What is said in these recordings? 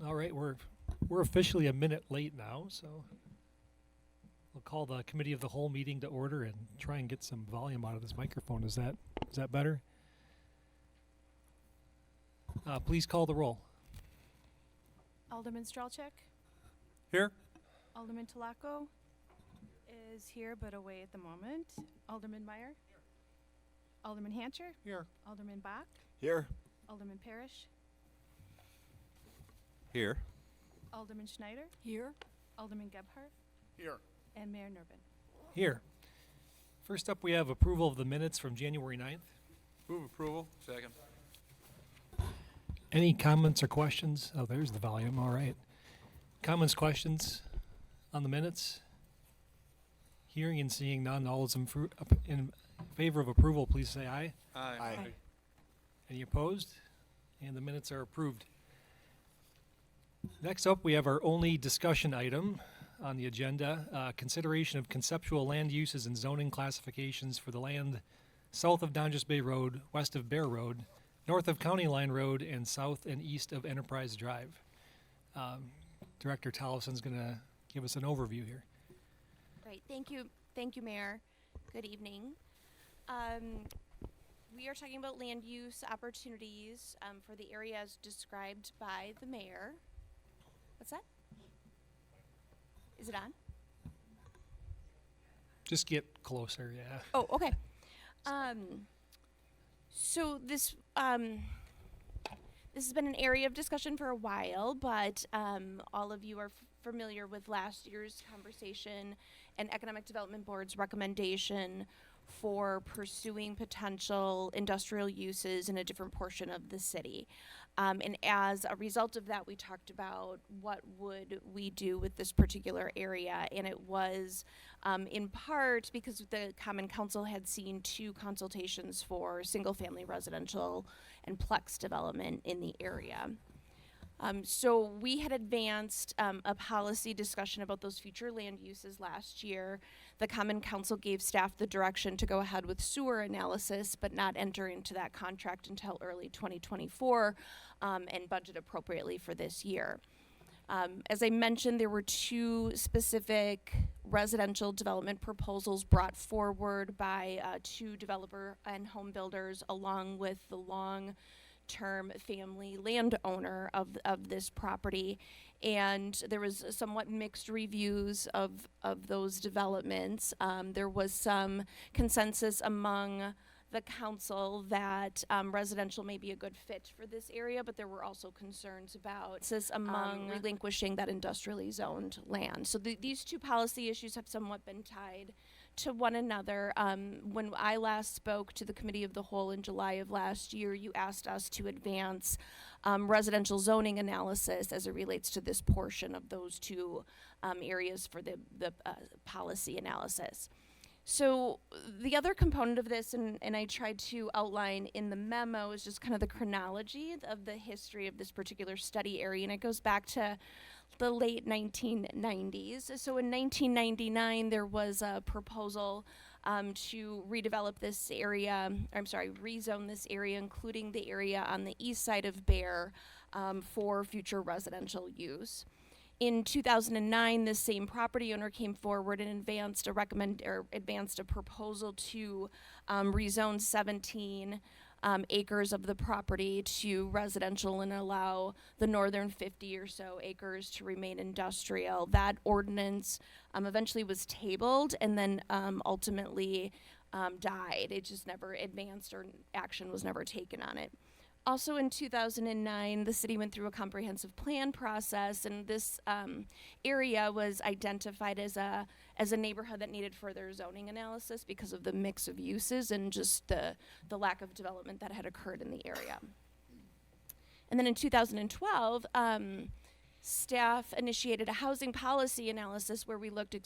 All right, we're officially a minute late now, so we'll call the committee of the whole meeting to order and try and get some volume out of this microphone. Is that better? Please call the roll. Alderman Stralchik, Here. Alderman Talaco is here but away at the moment. Alderman Meyer. Alderman Hancher. Here. Alderman Bach. Here. Alderman Parrish. Here. Alderman Schneider. Here. Alderman Gebhardt. Here. And Mayor Nervin. Here. First up, we have approval of the minutes from January 9th. Move approval. Second. Any comments or questions? Oh, there's the volume. All right. Comments, questions on the minutes? Hearing and seeing none, all those in favor of approval, please say aye. Aye. Any opposed? And the minutes are approved. Next up, we have our only discussion item on the agenda, consideration of conceptual land uses and zoning classifications for the land south of Donges Bay Road, west of Bear Road, north of County Line Road, and south and east of Enterprise Drive. Director Tollison's going to give us an overview here. Great, thank you, Mayor. Good evening. We are talking about land use opportunities for the areas described by the mayor. What's that? Is it on? Just get closer, yeah. Oh, okay. So this has been an area of discussion for a while, but all of you are familiar with last year's conversation and Economic Development Board's recommendation for pursuing potential industrial uses in a different portion of the city. And as a result of that, we talked about what would we do with this particular area, and it was in part because the Common Council had seen 2 consultations for single-family residential and plex development in the area. So we had advanced a policy discussion about those future land uses last year. The Common Council gave staff the direction to go ahead with sewer analysis, but not enter into that contract until early 2024 and budget appropriately for this year. As I mentioned, there were 2 specific residential development proposals brought forward by 2 developer and home builders, along with the long-term family landowner of this property. And there was somewhat mixed reviews of those developments. There was some consensus among the council that residential may be a good fit for this area, but there were also concerns about relinquishing that industrially zoned land. So these 2 policy issues have somewhat been tied to one another. When I last spoke to the Committee of the Whole in July of last year, you asked us to advance residential zoning analysis as it relates to this portion of those 2 areas for the policy analysis. So the other component of this, and I tried to outline in the memo, is just kind of the chronology of the history of this particular study area, and it goes back to the late 1990s. So in 1999, there was a proposal to rezone this area, including the area on the east side of Bear for future residential use. In 2009, this same property owner came forward and advanced a proposal to rezone 17 acres of the property to residential and allow the northern 50 or so acres to remain industrial. That ordinance eventually was tabled and then ultimately died. It just never advanced, or action was never taken on it. Also in 2009, the city went through a comprehensive plan process, and this area was identified as a neighborhood that needed further zoning analysis because of the mix of uses and just the lack of development that had occurred in the area. And then in 2012, staff initiated a housing policy analysis where we looked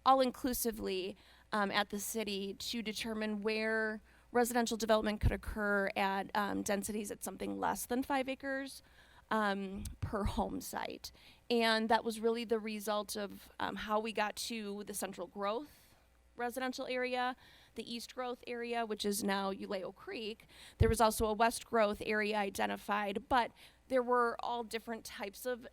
all-inclusively at the city to determine where residential development could occur at densities at something less than 5 acres per home site. And that was really the result of how we got to the central growth residential area, the east growth area, which is now Uleo Creek. There was also a west growth area identified, but there were all different types of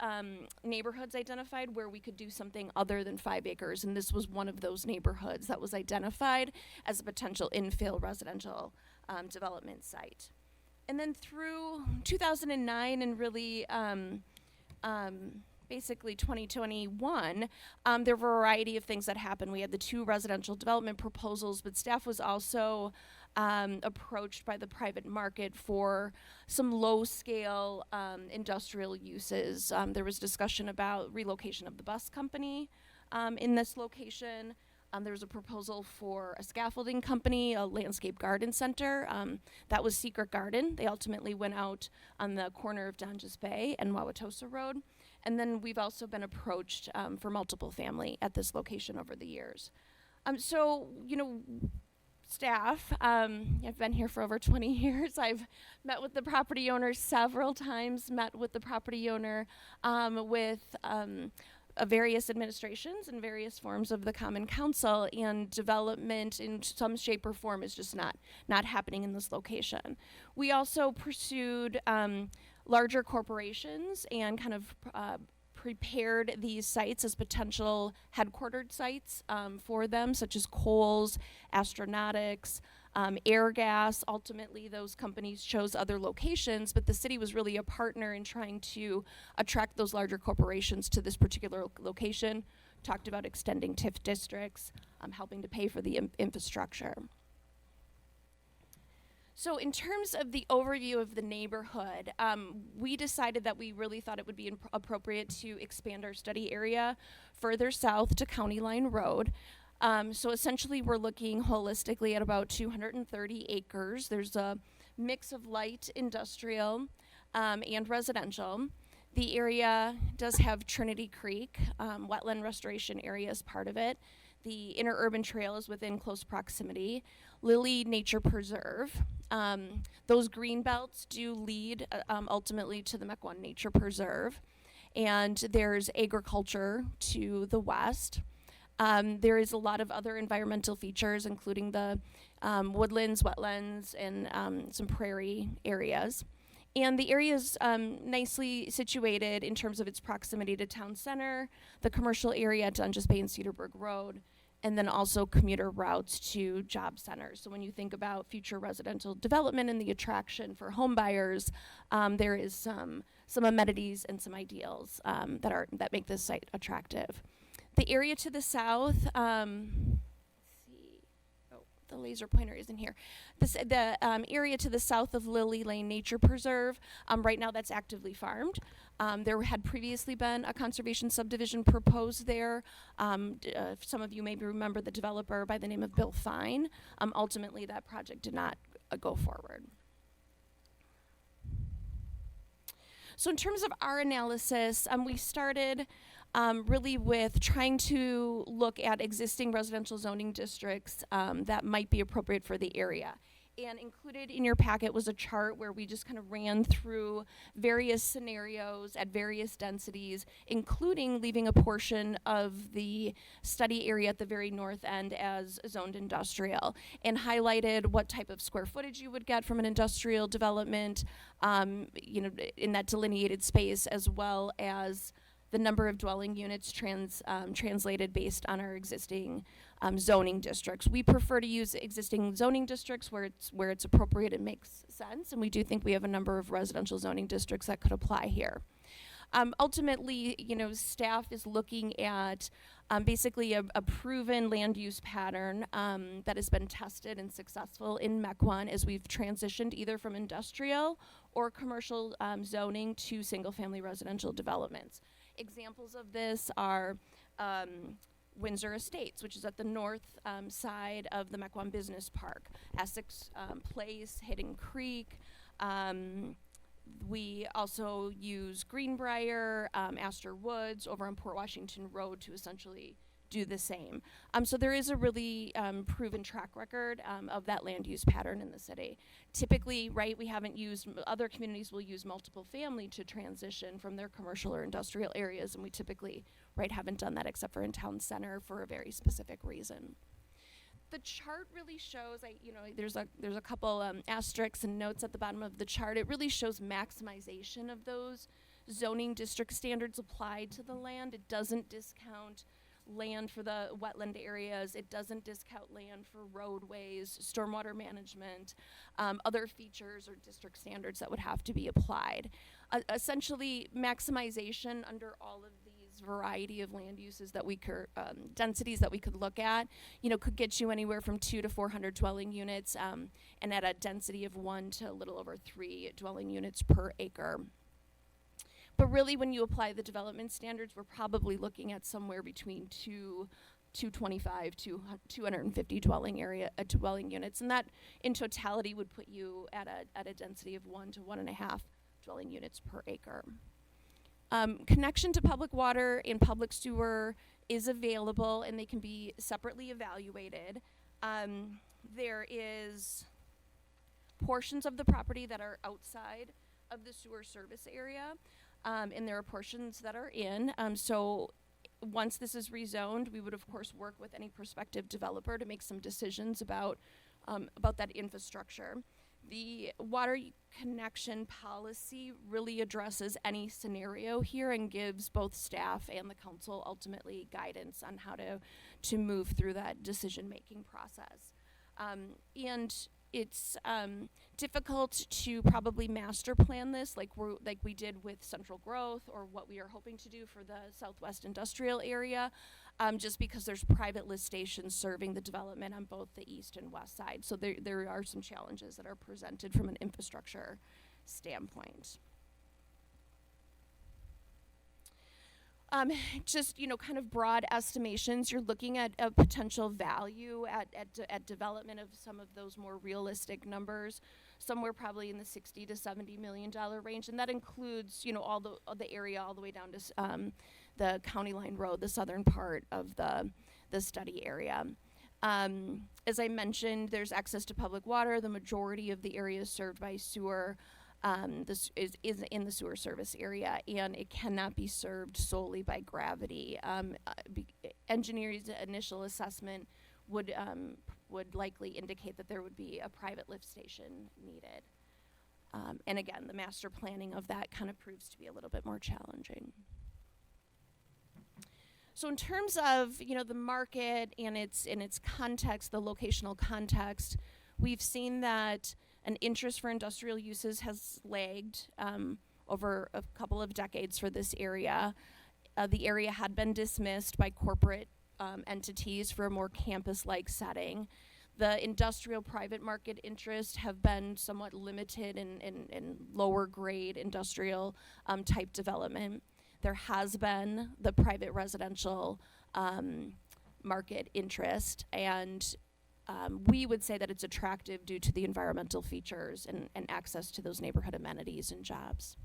neighborhoods identified where we could do something other than 5 acres, and this was one of those neighborhoods that was identified as a potential infill residential development site. And then through 2009 and really basically 2021, there were a variety of things that happened. We had the 2 residential development proposals, but staff was also approached by the private market for some low-scale industrial uses. There was discussion about relocation of the bus company in this location. There was a proposal for a scaffolding company, a landscape garden center. That was Secret Garden. They ultimately went out on the corner of Donjas Bay and Wauwatosa Road. And then we've also been approached for multiple family at this location over the years. So, you know, staff, I've been here for over 20 years. I've met with the property owner several times, met with the property owner with various administrations and various forms of the Common Council, and development in some shape or form is just not happening in this location. We also pursued larger corporations and kind of prepared these sites as potential headquartered sites for them, such as Kohl's, Astronautics, Airgas. Ultimately, those companies chose other locations, but the city was really a partner in trying to attract those larger corporations to this particular location. Talked about extending TIF districts, helping to pay for the infrastructure. So in terms of the overview of the neighborhood, we decided that we really thought it would be appropriate to expand our study area further south to County Line Road. So essentially we're looking holistically at about 230 acres. There's a mix of light industrial and residential. The area does have Trinity Creek, wetland restoration area as part of it. The interurban trail is within close proximity. Lilly Nature Preserve. Those green belts do lead ultimately to the Mequon Nature Preserve. And there's agriculture to the west. There is a lot of other environmental features, including the woodlands, wetlands, and some prairie areas. And the area is nicely situated in terms of its proximity to town center, the commercial area at Donjas Bay and Cedarburg Road, and then also commuter routes to job centers. So when you think about future residential development and the attraction for home buyers, there is some amenities and some ideals that make this site attractive. The area to the south, the laser pointer isn't here. The area to the south of Lily Lane Nature Preserve, right now that's actively farmed. There had previously been a conservation subdivision proposed there. Some of you maybe remember the developer by the name of Bill Fine. Ultimately, that project did not go forward. So in terms of our analysis, we started really with trying to look at existing residential zoning districts that might be appropriate for the area. And included in your packet was a chart where we just kind of ran through various scenarios at various densities, including leaving a portion of the study area at the very north end as zoned industrial, and highlighted what type of square footage you would get from an industrial development, in that delineated space, as well as the number of dwelling units translated based on our existing zoning districts. We prefer to use existing zoning districts where it's appropriate and makes sense, and we do think we have a number of residential zoning districts that could apply here. Ultimately, staff is looking at basically a proven land use pattern that has been tested and successful in Mequon as we've transitioned either from industrial or commercial zoning to single-family residential developments. Examples of this are Windsor Estates, which is at the north side of the Mequon Business Park, Essex Place, Hidden Creek. We also use Greenbrier, Astor Woods over on Port Washington Road to essentially do the same. So there is a really proven track record of that land use pattern in the city. Typically, we haven't used, other communities will use multiple family to transition from their commercial or industrial areas, and we typically, haven't done that except for in town center for a very specific reason. the chart really shows, there's a couple asterisks and notes at the bottom of the chart. It really shows maximization of those zoning district standards applied to the land. It doesn't discount land for the wetland areas. It doesn't discount land for roadways, stormwater management, other features or district standards that would have to be applied. Essentially, maximization under all of these variety of land uses that we could, densities that we could look at, could get you anywhere from 2 to 400 dwelling units, and at a density of 1 to a little over 3 dwelling units per acre. But really, when you apply the development standards, we're probably looking at somewhere between 225 to 250 dwelling units, and that in totality would put you at a density of 1 to 1.5 dwelling units per acre. Connection to public water and public sewer is available, and they can be separately evaluated. There is portions of the property that are outside of the sewer service area. And there are portions that are in. So once this is rezoned, we would of course work with any prospective developer to make some decisions about that infrastructure. The water connection policy really addresses any scenario here and gives both staff and the council ultimately guidance on how to move through that decision-making process. And it's difficult to probably master plan this like we did with Central Growth or what we are hoping to do for the Southwest Industrial area, just because there's private lift stations serving the development on both the east and west side. So there are some challenges that are presented from an infrastructure standpoint. Just, kind of broad estimations, you're looking at a potential value at development of some of those more realistic numbers, somewhere probably in the $60 to $70 million range, and that includes, all the area all the way down to the County Line Road, the southern part of the study area. As I mentioned, there's access to public water. The majority of the area is served by sewer. This is in the sewer service area, and it cannot be served solely by gravity. Engineers' initial assessment would likely indicate that there would be a private lift station needed. And again, the master planning of that kind of proves to be a little bit more challenging. So in terms of the market and its context, the locational context, we've seen that an interest for industrial uses has lagged over a couple of decades for this area. The area had been dismissed by corporate entities for a more campus-like setting. The industrial private market interests have been somewhat limited in lower grade industrial type development. There has been the private residential market interest, and we would say that it's attractive due to the environmental features and access to those neighborhood amenities and jobs.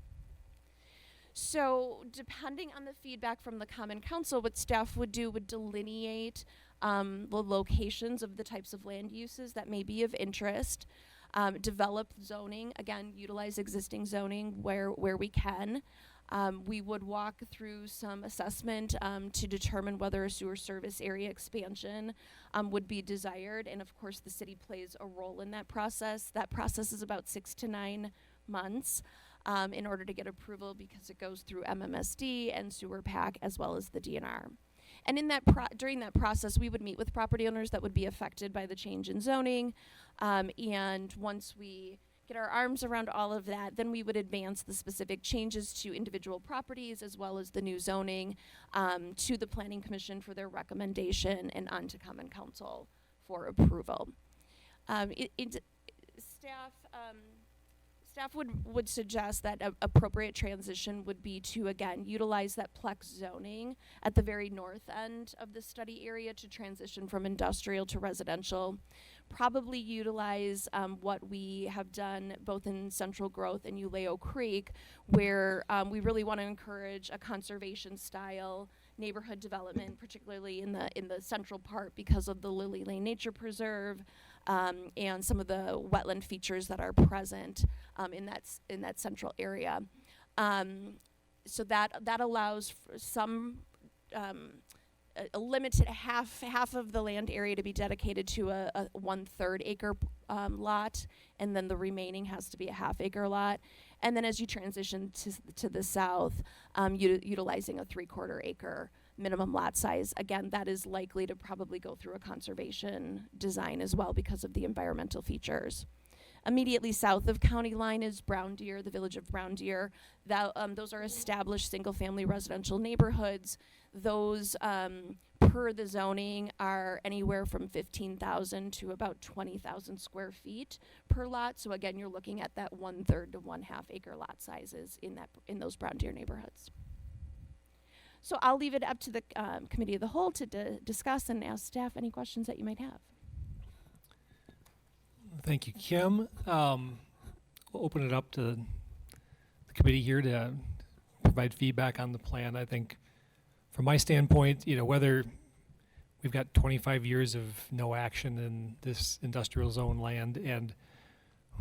So depending on the feedback from the Common Council, what staff would do would delineate the locations of the types of land uses that may be of interest, develop zoning, again, utilize existing zoning where we can. We would walk through some assessment to determine whether a sewer service area expansion would be desired, and of course the city plays a role in that process. That process is about 6 to 9 months in order to get approval, because it goes through MMSD and sewer PAC as well as the DNR. And in that during that process, we would meet with property owners that would be affected by the change in zoning, and once we get our arms around all of that, then we would advance the specific changes to individual properties as well as the new zoning to the Planning Commission for their recommendation and on to Common Council for approval. Staff would suggest that appropriate transition would be to, again, utilize that plex zoning at the very north end of the study area to transition from industrial to residential. Probably utilize what we have done both in Central Growth and Uleo Creek, where we really want to encourage a conservation style neighborhood development, particularly in the central part because of the Lily Lane Nature Preserve and some of the wetland features that are present in that central area. So that allows for some a limited half of the land area to be dedicated to a 1/3 acre lot, and then the remaining has to be a half acre lot. And then as you transition to the south, utilizing a 3/4 acre minimum lot size. Again, that is likely to probably go through a conservation design as well because of the environmental features. Immediately south of county line is Brown Deer, the village of Brown Deer. Those are established single-family residential neighborhoods. Those, per the zoning, are anywhere from 15,000 to about 20,000 square feet per lot. So again, you're looking at that 1/3 to 1/2 acre lot sizes in those Brown Deer neighborhoods. So I'll leave it up to the committee of the whole to discuss and ask staff any questions that you might have. Thank you, Kim. We'll open it up to the committee here to provide feedback on the plan. I think from my standpoint, whether we've got 25 years of no action in this industrial zone land, and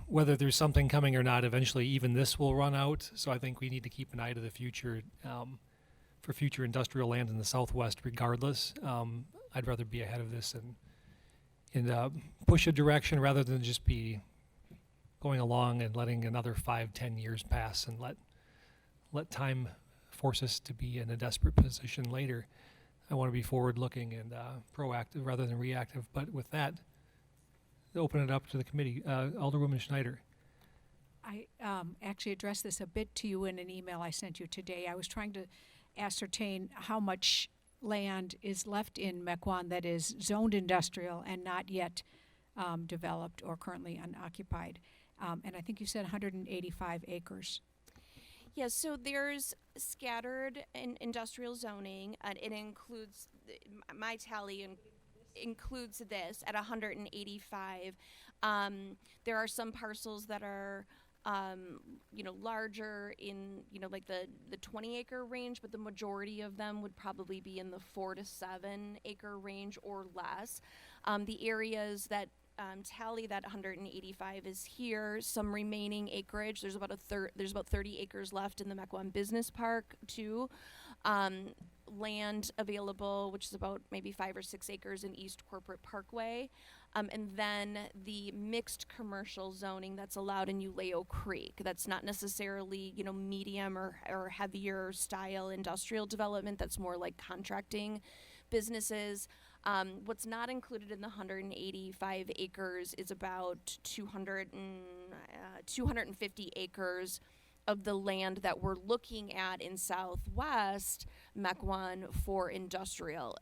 whether there's something coming or not, eventually even this will run out. So I think we need to keep an eye to the future for future industrial land in the Southwest regardless. I'd rather be ahead of this and push a direction rather than just be going along and letting another 5-10 years pass and let time force us to be in a desperate position later. I want to be forward-looking and proactive rather than reactive. But with that, open it up to the committee. Alderwoman Schneider. I actually addressed this a bit to you in an email I sent you today. I was trying to ascertain how much land is left in Mequon that is zoned industrial and not yet developed or currently unoccupied. And I think you said 185 acres. Yeah, so there's scattered industrial zoning, and it includes, my tally includes this at 185. There are some parcels that are larger in, like the 20 acre range, but the majority of them would probably be in the 4 to 7 acre range or less. The areas that tally that 185 is here. Some remaining acreage. There's about 30 acres left in the Mequon Business Park too. Land available, which is about maybe 5 or 6 acres in East Corporate Parkway. And then the mixed commercial zoning that's allowed in Uleo Creek. That's not necessarily, medium or heavier style industrial development. That's more like contracting businesses. What's not included in the 185 acres is about 250 acres of the land that we're looking at in Southwest Mequon for industrial.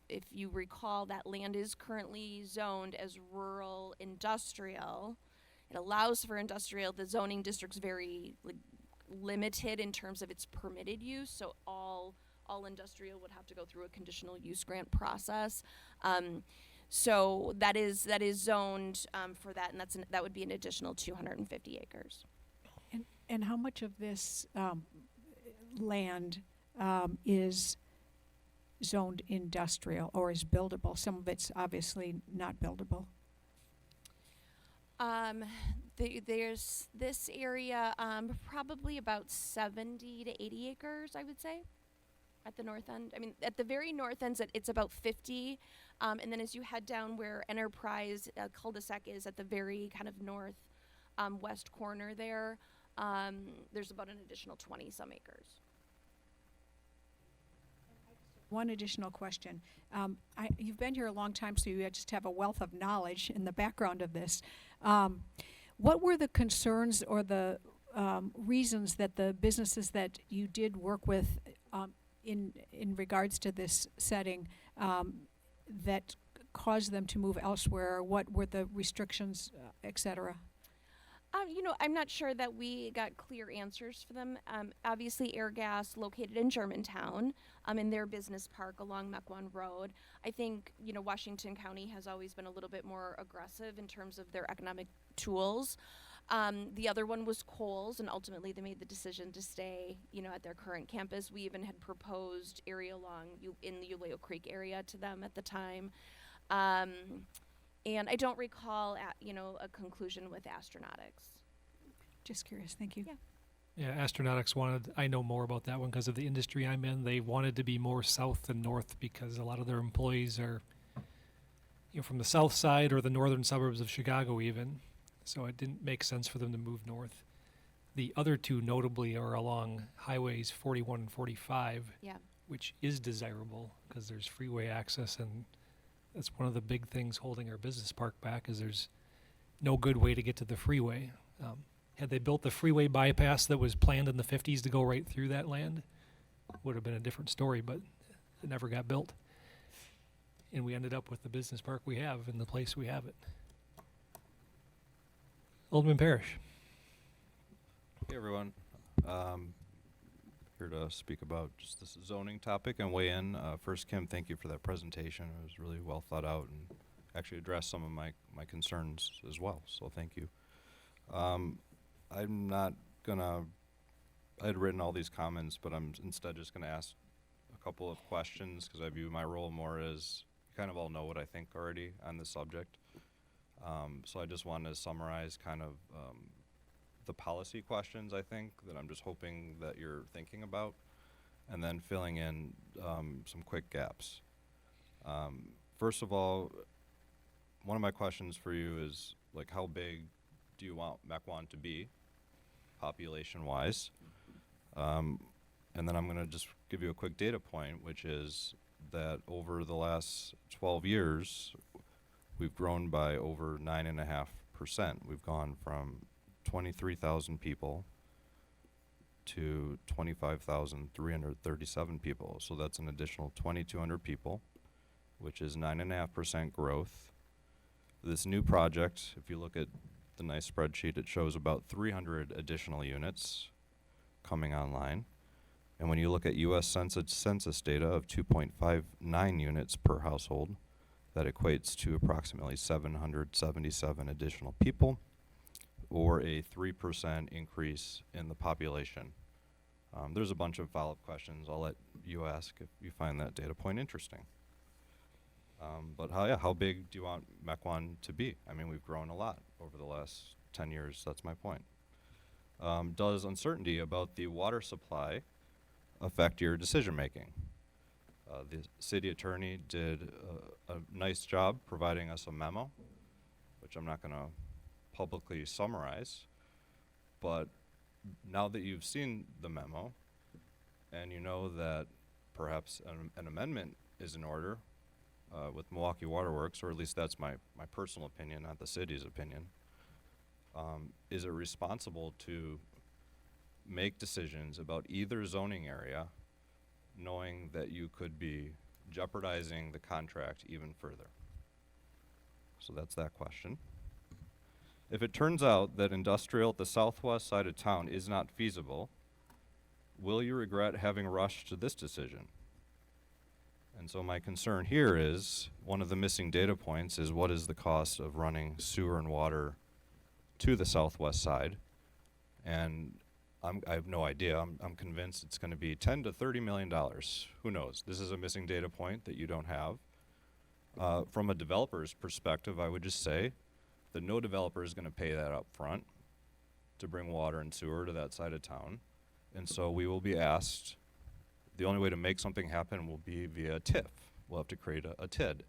If you recall, that land is currently zoned as rural industrial. It allows for industrial. The zoning district's very limited in terms of its permitted use, so all industrial would have to go through a conditional use grant process. So that is zoned for that, and that would be an additional 250 acres. And how much of this land is zoned industrial or is buildable? Some of it's obviously not buildable. There's this area, probably about 70 to 80 acres, I would say, at the north end. I mean, at the very north end, it's about 50. And then as you head down where Enterprise cul-de-sac is at the very kind of north west corner there, there's about an additional 20-some acres. One additional question. You've been here a long time, so you just have a wealth of knowledge in the background of this. What were the concerns or the reasons that the businesses that you did work with in regards to this setting that caused them to move elsewhere? What were the restrictions, et cetera? I'm not sure that we got clear answers for them. Obviously, Airgas, located in Germantown, in their business park along Mequon Road. I think, Washington County has always been a little bit more aggressive in terms of their economic tools. The other one was Kohl's, and ultimately they made the decision to stay, at their current campus. We even had proposed area along in the Uleo Creek area to them at the time. And I don't recall, a conclusion with Astronautics. Just curious. Thank you. Yeah. Yeah, Astronautics wanted, I know more about that one because of the industry I'm in. They wanted to be more south than north because a lot of their employees are, from the south side or the northern suburbs of Chicago even. So it didn't make sense for them to move north. The other two notably are along highways 41 and 45, Yeah. which is desirable because there's freeway access, and that's one of the big things holding our business park back is there's no good way to get to the freeway. Had they built the freeway bypass that was planned in the 50s to go right through that land, would have been a different story, but it never got built. And we ended up with the business park we have in the place we have it. Alderman Parrish. Hey everyone, here to speak about just this zoning topic and weigh in. First, Kim, thank you for that presentation. It was really well thought out and actually addressed some of my concerns as well, so thank you. I'm not gonna, I had written all these comments, but I'm instead just gonna ask a couple of questions because I view my role more as, you kind of all know what I think already on this subject. So I just wanted to summarize kind of the policy questions, I think, that I'm just hoping that you're thinking about, and then filling in some quick gaps. First of all, one of my questions for you is, like, how big do you want Mequon to be, population-wise? And then I'm gonna just give you a quick data point, which is that over the last 12 years, we've grown by over 9.5%. We've gone from 23,000 people to 25,337 people. So that's an additional 2,200 people, which is 9.5% growth. This new project, if you look at the nice spreadsheet, it shows about 300 additional units coming online. And when you look at U.S. census data of 2.59 units per household, that equates to approximately 777 additional people, or a 3% increase in the population. There's a bunch of follow-up questions I'll let you ask if you find that data point interesting. But how big do you want Mequon to be? I mean, we've grown a lot over the last 10 years, that's my point. Does uncertainty about the water supply affect your decision-making? The city attorney did a nice job providing us a memo, which I'm not gonna publicly summarize, but now that you've seen the memo and you know that perhaps an amendment is in order with Milwaukee Waterworks, or at least that's my personal opinion, not the city's opinion, is it responsible to make decisions about either zoning area knowing that you could be jeopardizing the contract even further? So that's that question. If it turns out that industrial at the southwest side of town is not feasible, will you regret having rushed to this decision? And so my concern here is, one of the missing data points is, what is the cost of running sewer and water to the southwest side? And I have no idea. I'm convinced it's going to be $10 to $30 million. Who knows? This is a missing data point that you don't have. From a developer's perspective, I would just say that no developer is going to pay that up front to bring water and sewer to that side of town. And so we will be asked, the only way to make something happen will be via TIF. We'll have to create a TID,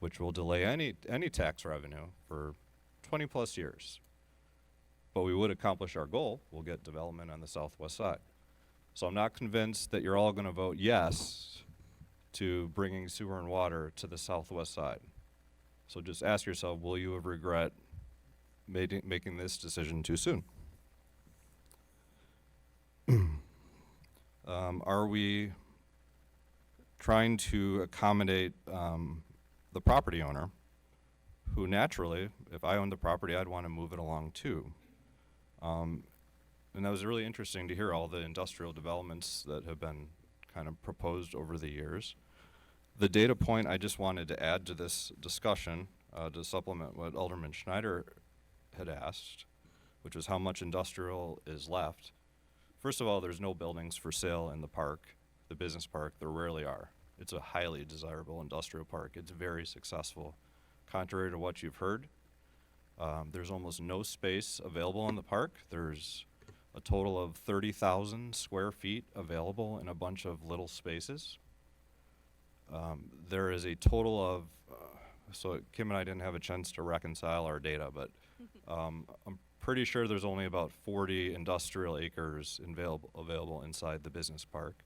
which will delay any tax revenue for 20 plus years. But we would accomplish our goal. We'll get development on the southwest side. So I'm not convinced that you're all going to vote yes to bringing sewer and water to the southwest side. So just ask yourself, will you regret making this decision too soon? Are we trying to accommodate the property owner, who naturally, if I owned the property, I'd want to move it along too? And that was really interesting to hear all the industrial developments that have been kind of proposed over the years. The data point I just wanted to add to this discussion to supplement what Alderman Schneider had asked, which was how much industrial is left. First of all, there's no buildings for sale in the park, the business park. There rarely are. It's a highly desirable industrial park. It's very successful. Contrary to what you've heard, there's almost no space available in the park. There's a total of 30,000 square feet available in a bunch of little spaces. There is a total of, so Kim and I didn't have a chance to reconcile our data, but I'm pretty sure there's only about 40 industrial acres available inside the business park.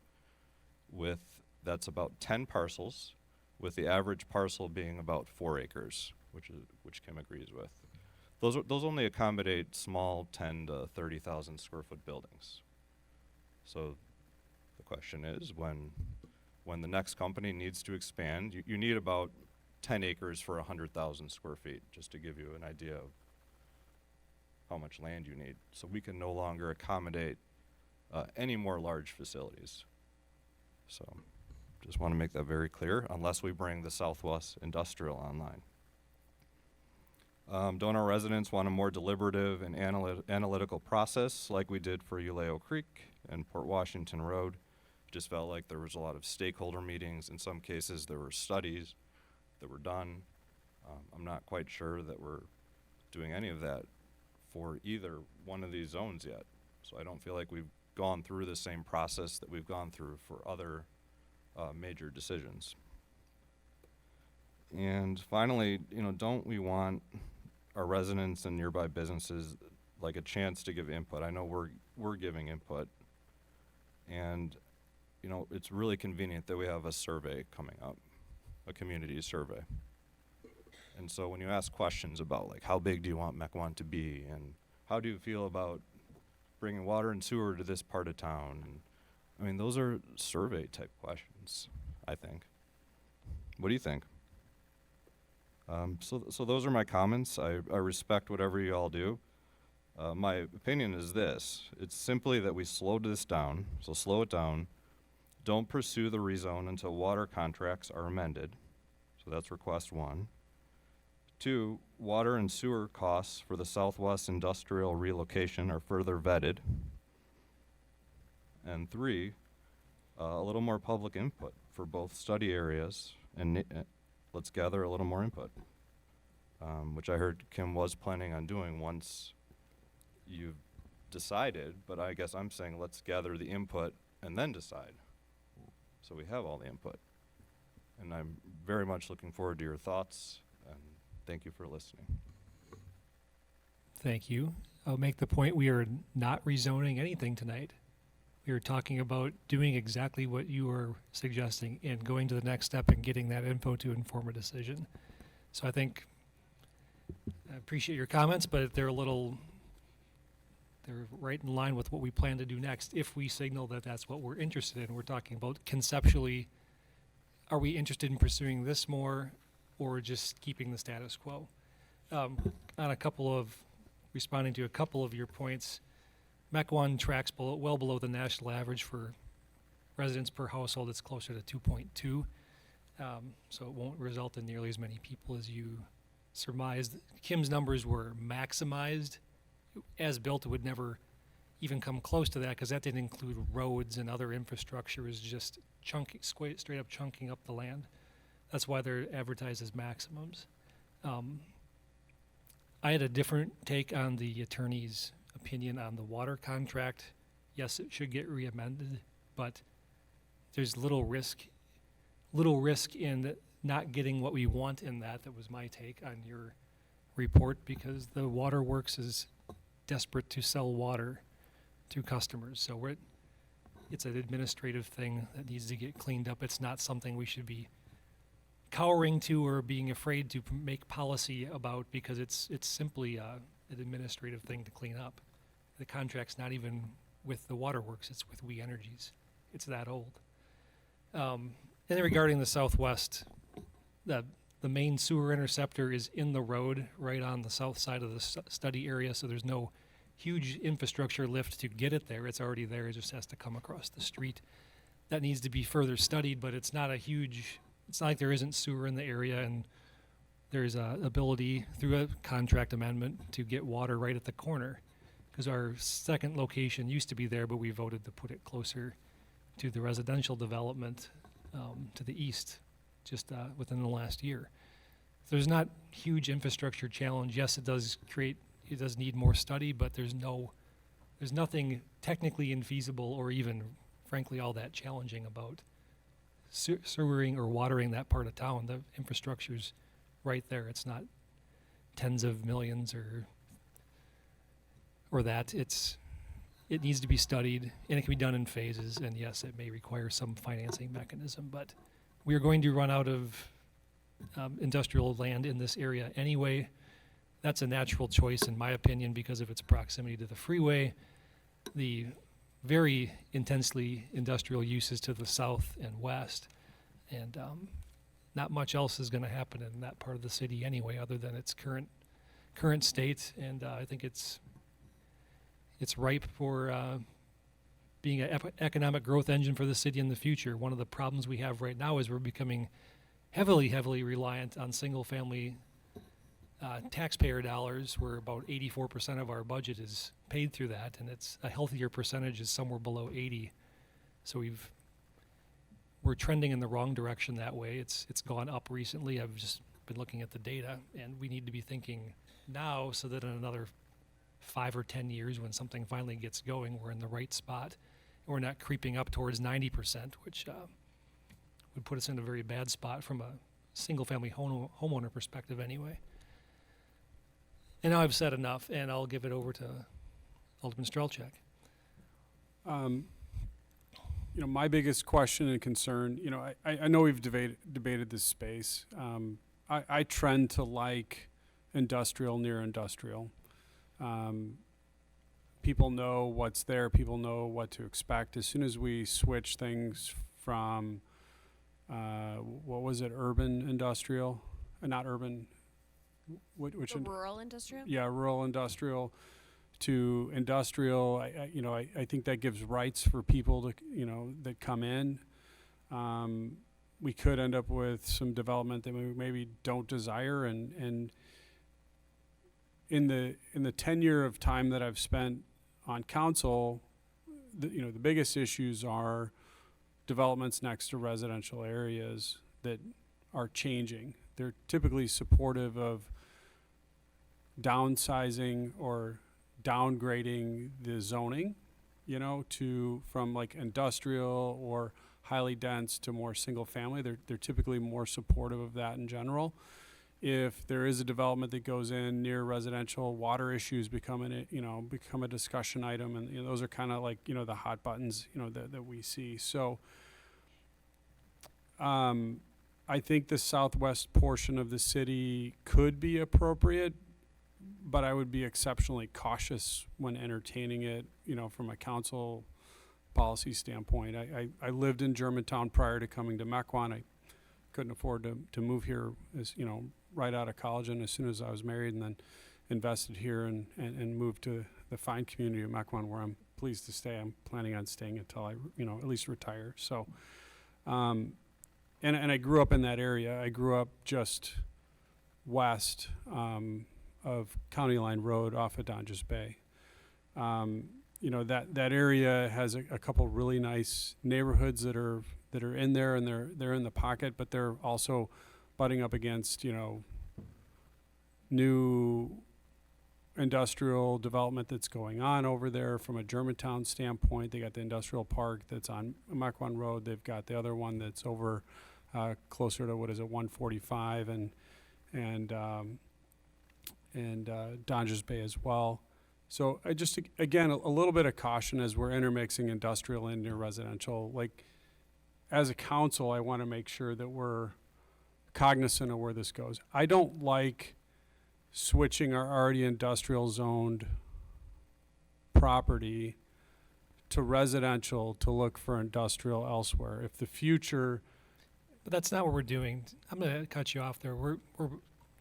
That's about 10 parcels, with the average parcel being about 4 acres, which Kim agrees with. Those only accommodate small 10 to 30,000 square foot buildings. So the question is, when the next company needs to expand, you need about 10 acres for 100,000 square feet, just to give you an idea of how much land you need. So we can no longer accommodate any more large facilities. So just want to make that very clear, unless we bring the Southwest Industrial online. Don't our residents want a more deliberative and analytical process like we did for Uleo Creek and Port Washington Road? Just felt like there was a lot of stakeholder meetings. In some cases, there were studies that were done. I'm not quite sure that we're doing any of that for either one of these zones yet. So I don't feel like we've gone through the same process that we've gone through for other major decisions. And finally, don't we want our residents and nearby businesses like a chance to give input? I know we're giving input, and it's really convenient that we have a survey coming up, a community survey. And so when you ask questions about like how big do you want Mequon to be, and how do you feel about bringing water and sewer to this part of town, and I mean, those are survey type questions, I think. What do you think? So those are my comments. I respect whatever you all do. My opinion is this. It's simply that we slowed this down, so slow it down. Don't pursue the rezone until water contracts are amended. So that's request 1. 2, water and sewer costs for the Southwest Industrial relocation are further vetted. And 3, a little more public input for both study areas, and let's gather a little more input, which I heard Kim was planning on doing once you've decided, but I guess I'm saying let's gather the input and then decide, so we have all the input. And I'm very much looking forward to your thoughts, and thank you for listening. Thank you. I'll make the point we are not rezoning anything tonight. We are talking about doing exactly what you are suggesting and going to the next step and getting that info to inform a decision. So I think I appreciate your comments, but they're right in line with what we plan to do next if we signal that that's what we're interested in. We're talking about conceptually, are we interested in pursuing this more or just keeping the status quo? Responding to a couple of your points, Mequon tracks well below the national average for residents per household. It's closer to 2.2, so it won't result in nearly as many people as you surmised. Kim's numbers were maximized. As built, it would never even come close to that because that didn't include roads and other infrastructure. It was just straight up chunking up the land. That's why they're advertised as maximums. I had a different take on the attorney's opinion on the water contract. Yes, it should get re-amended, but there's little risk in not getting what we want in that. That was my take on your report, because the waterworks is desperate to sell water to customers. So it's an administrative thing that needs to get cleaned up. It's not something we should be cowering to or being afraid to make policy about, because it's simply an administrative thing to clean up. The contract's not even with the waterworks, it's with We Energies. It's that old. And then regarding the Southwest, the main sewer interceptor is in the road right on the south side of the study area, so there's no huge infrastructure lift to get it there. It's already there, it just has to come across the street. That needs to be further studied, but it's not like there isn't sewer in the area, and there's a ability through a contract amendment to get water right at the corner, because our second location used to be there, but we voted to put it closer to the residential development to the east just within the last year. So there's not huge infrastructure challenge. Yes, it does need more study, but there's there's nothing technically infeasible or even, frankly, all that challenging about sewering or watering that part of town. The infrastructure's right there. It's not tens of millions or that. It needs to be studied, and it can be done in phases. And yes, it may require some financing mechanism, but we are going to run out of industrial land in this area anyway. That's a natural choice, in my opinion, because of its proximity to the freeway, the very intensely industrial uses to the south and west, and not much else is going to happen in that part of the city anyway, other than its current state. And I think it's ripe for being an economic growth engine for the city in the future. One of the problems we have right now is we're becoming heavily reliant on single-family taxpayer dollars, where about 84% of our budget is paid through that, and it's a healthier percentage is somewhere below 80. So we're trending in the wrong direction that way. It's gone up recently. I've just been looking at the data, and we need to be thinking now so that in another 5 or 10 years, when something finally gets going, we're in the right spot. And we're not creeping up towards 90%, which would put us in a very bad spot from a single-family homeowner perspective anyway. And now I've said enough, and I'll give it over to Alderman Strelchak. My biggest question and concern, I know we've debated this space. I trend to like industrial near industrial. People know what's there. People know what to expect. As soon as we switch things from, what was it, urban industrial? Not urban. Which Rural industrial? Yeah, rural industrial to industrial. I think that gives rights for people to, that come in. We could end up with some development that we maybe don't desire, and in the tenure of time that I've spent on council, the biggest issues are developments next to residential areas that are changing. They're typically supportive of downsizing or downgrading the zoning, from like industrial or highly dense to more single family. They're typically more supportive of that in general. If there is a development that goes in near residential, water issues become a discussion item, and those are kind of like the hot buttons that we see. So I think the southwest portion of the city could be appropriate, but I would be exceptionally cautious when entertaining it, from a council policy standpoint. I lived in Germantown prior to coming to Mequon. I couldn't afford to move here as, right out of college, and as soon as I was married, and then invested here and moved to the fine community of Mequon, where I'm pleased to stay. I'm planning on staying until I, at least retire. So, and I grew up in that area. I grew up just west of County Line Road off of Donges Bay. That area has a couple really nice neighborhoods that are in there, and they're in the pocket, but they're also butting up against new industrial development that's going on over there. From a Germantown standpoint, they got the industrial park that's on Mequon Road. They've got the other one that's over closer to 145 and Donges Bay as well. So I just, again, a little bit of caution as we're intermixing industrial and near residential. Like, as a council, I want to make sure that we're cognizant of where this goes. I don't like switching our already industrial zoned property to residential to look for industrial elsewhere. If the future... But that's not what we're doing. I'm going to cut you off there. We're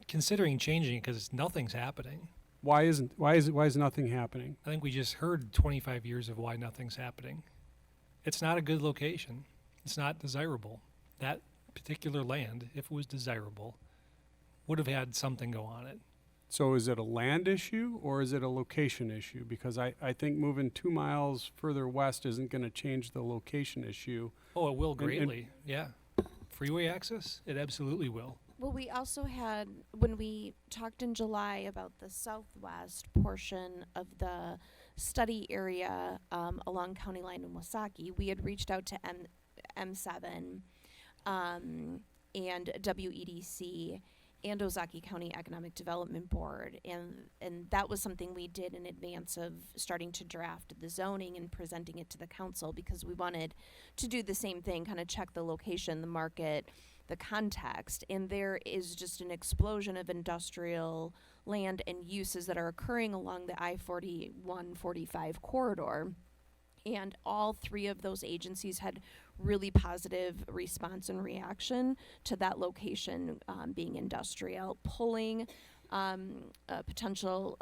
considering changing it because nothing's happening. Why is nothing happening? I think we just heard 25 years of why nothing's happening. It's not a good location. It's not desirable. That particular land, if it was desirable, would have had something go on it. So is it a land issue or is it a location issue? Because I think moving 2 miles further west isn't going to change the location issue. Oh, it will greatly. Yeah. Freeway access? It absolutely will. Well, we also had, when we talked in July about the southwest portion of the study area along County Line in Wasaki, we had reached out to M7 and WEDC and Ozaki County Economic Development Board, and that was something we did in advance of starting to draft the zoning and presenting it to the council, because we wanted to do the same thing, kind of check the location, the market, the context, and there is just an explosion of industrial land and uses that are occurring along the I-41-45 corridor. And all three of those agencies had really positive response and reaction to that location being industrial, pulling potential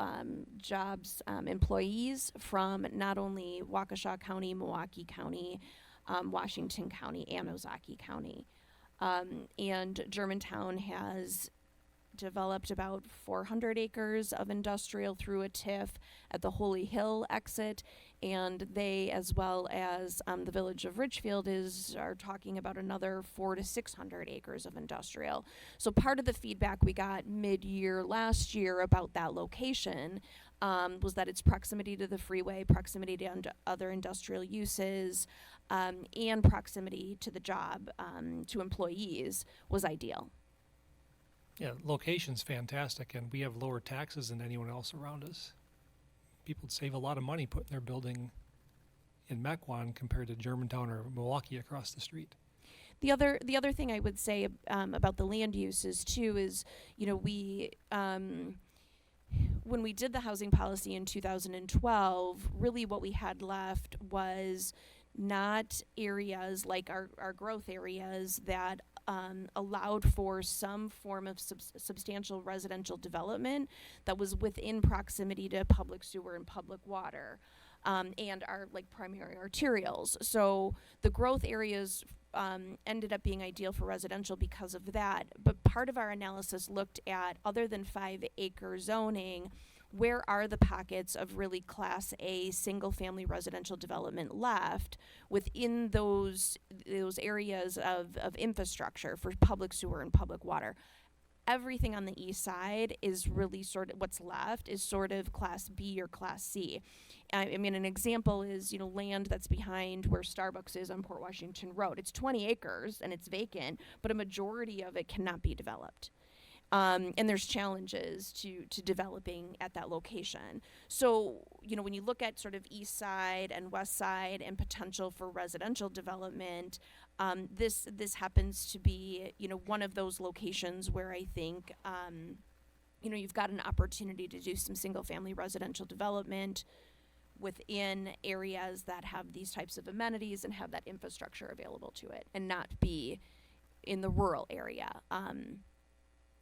jobs, employees from not only Waukesha County, Milwaukee County, Washington County, and Ozaki County. And Germantown has developed about 400 acres of industrial through a TIF at the Holy Hill exit, and they, as well as the village of Ridgefield, are talking about another 400 to 600 acres of industrial. So part of the feedback we got mid-year last year about that location was that its proximity to the freeway, proximity to other industrial uses, and proximity to the job, to employees, was ideal. Yeah, location's fantastic, and we have lower taxes than anyone else around us. People would save a lot of money putting their building in Mequon compared to Germantown or Milwaukee across the street. The other thing I would say about the land uses too is, we when we did the housing policy in 2012, really what we had left was not areas like our growth areas that allowed for some form of substantial residential development that was within proximity to public sewer and public water, and our primary arterials. So the growth areas ended up being ideal for residential because of that. But part of our analysis looked at, other than 5-acre zoning, where are the pockets of really Class A single-family residential development left within those areas of infrastructure for public sewer and public water. Everything on the east side is really what's left is sort of Class B or Class C. I mean, an example is, land that's behind where Starbucks is on Port Washington Road. It's 20 acres and it's vacant, but a majority of it cannot be developed. And there's challenges to developing at that location. So, when you look at sort of east side and west side and potential for residential development, this happens to be, one of those locations where I think, you've got an opportunity to do some single family residential development within areas that have these types of amenities and have that infrastructure available to it, and not be in the rural area.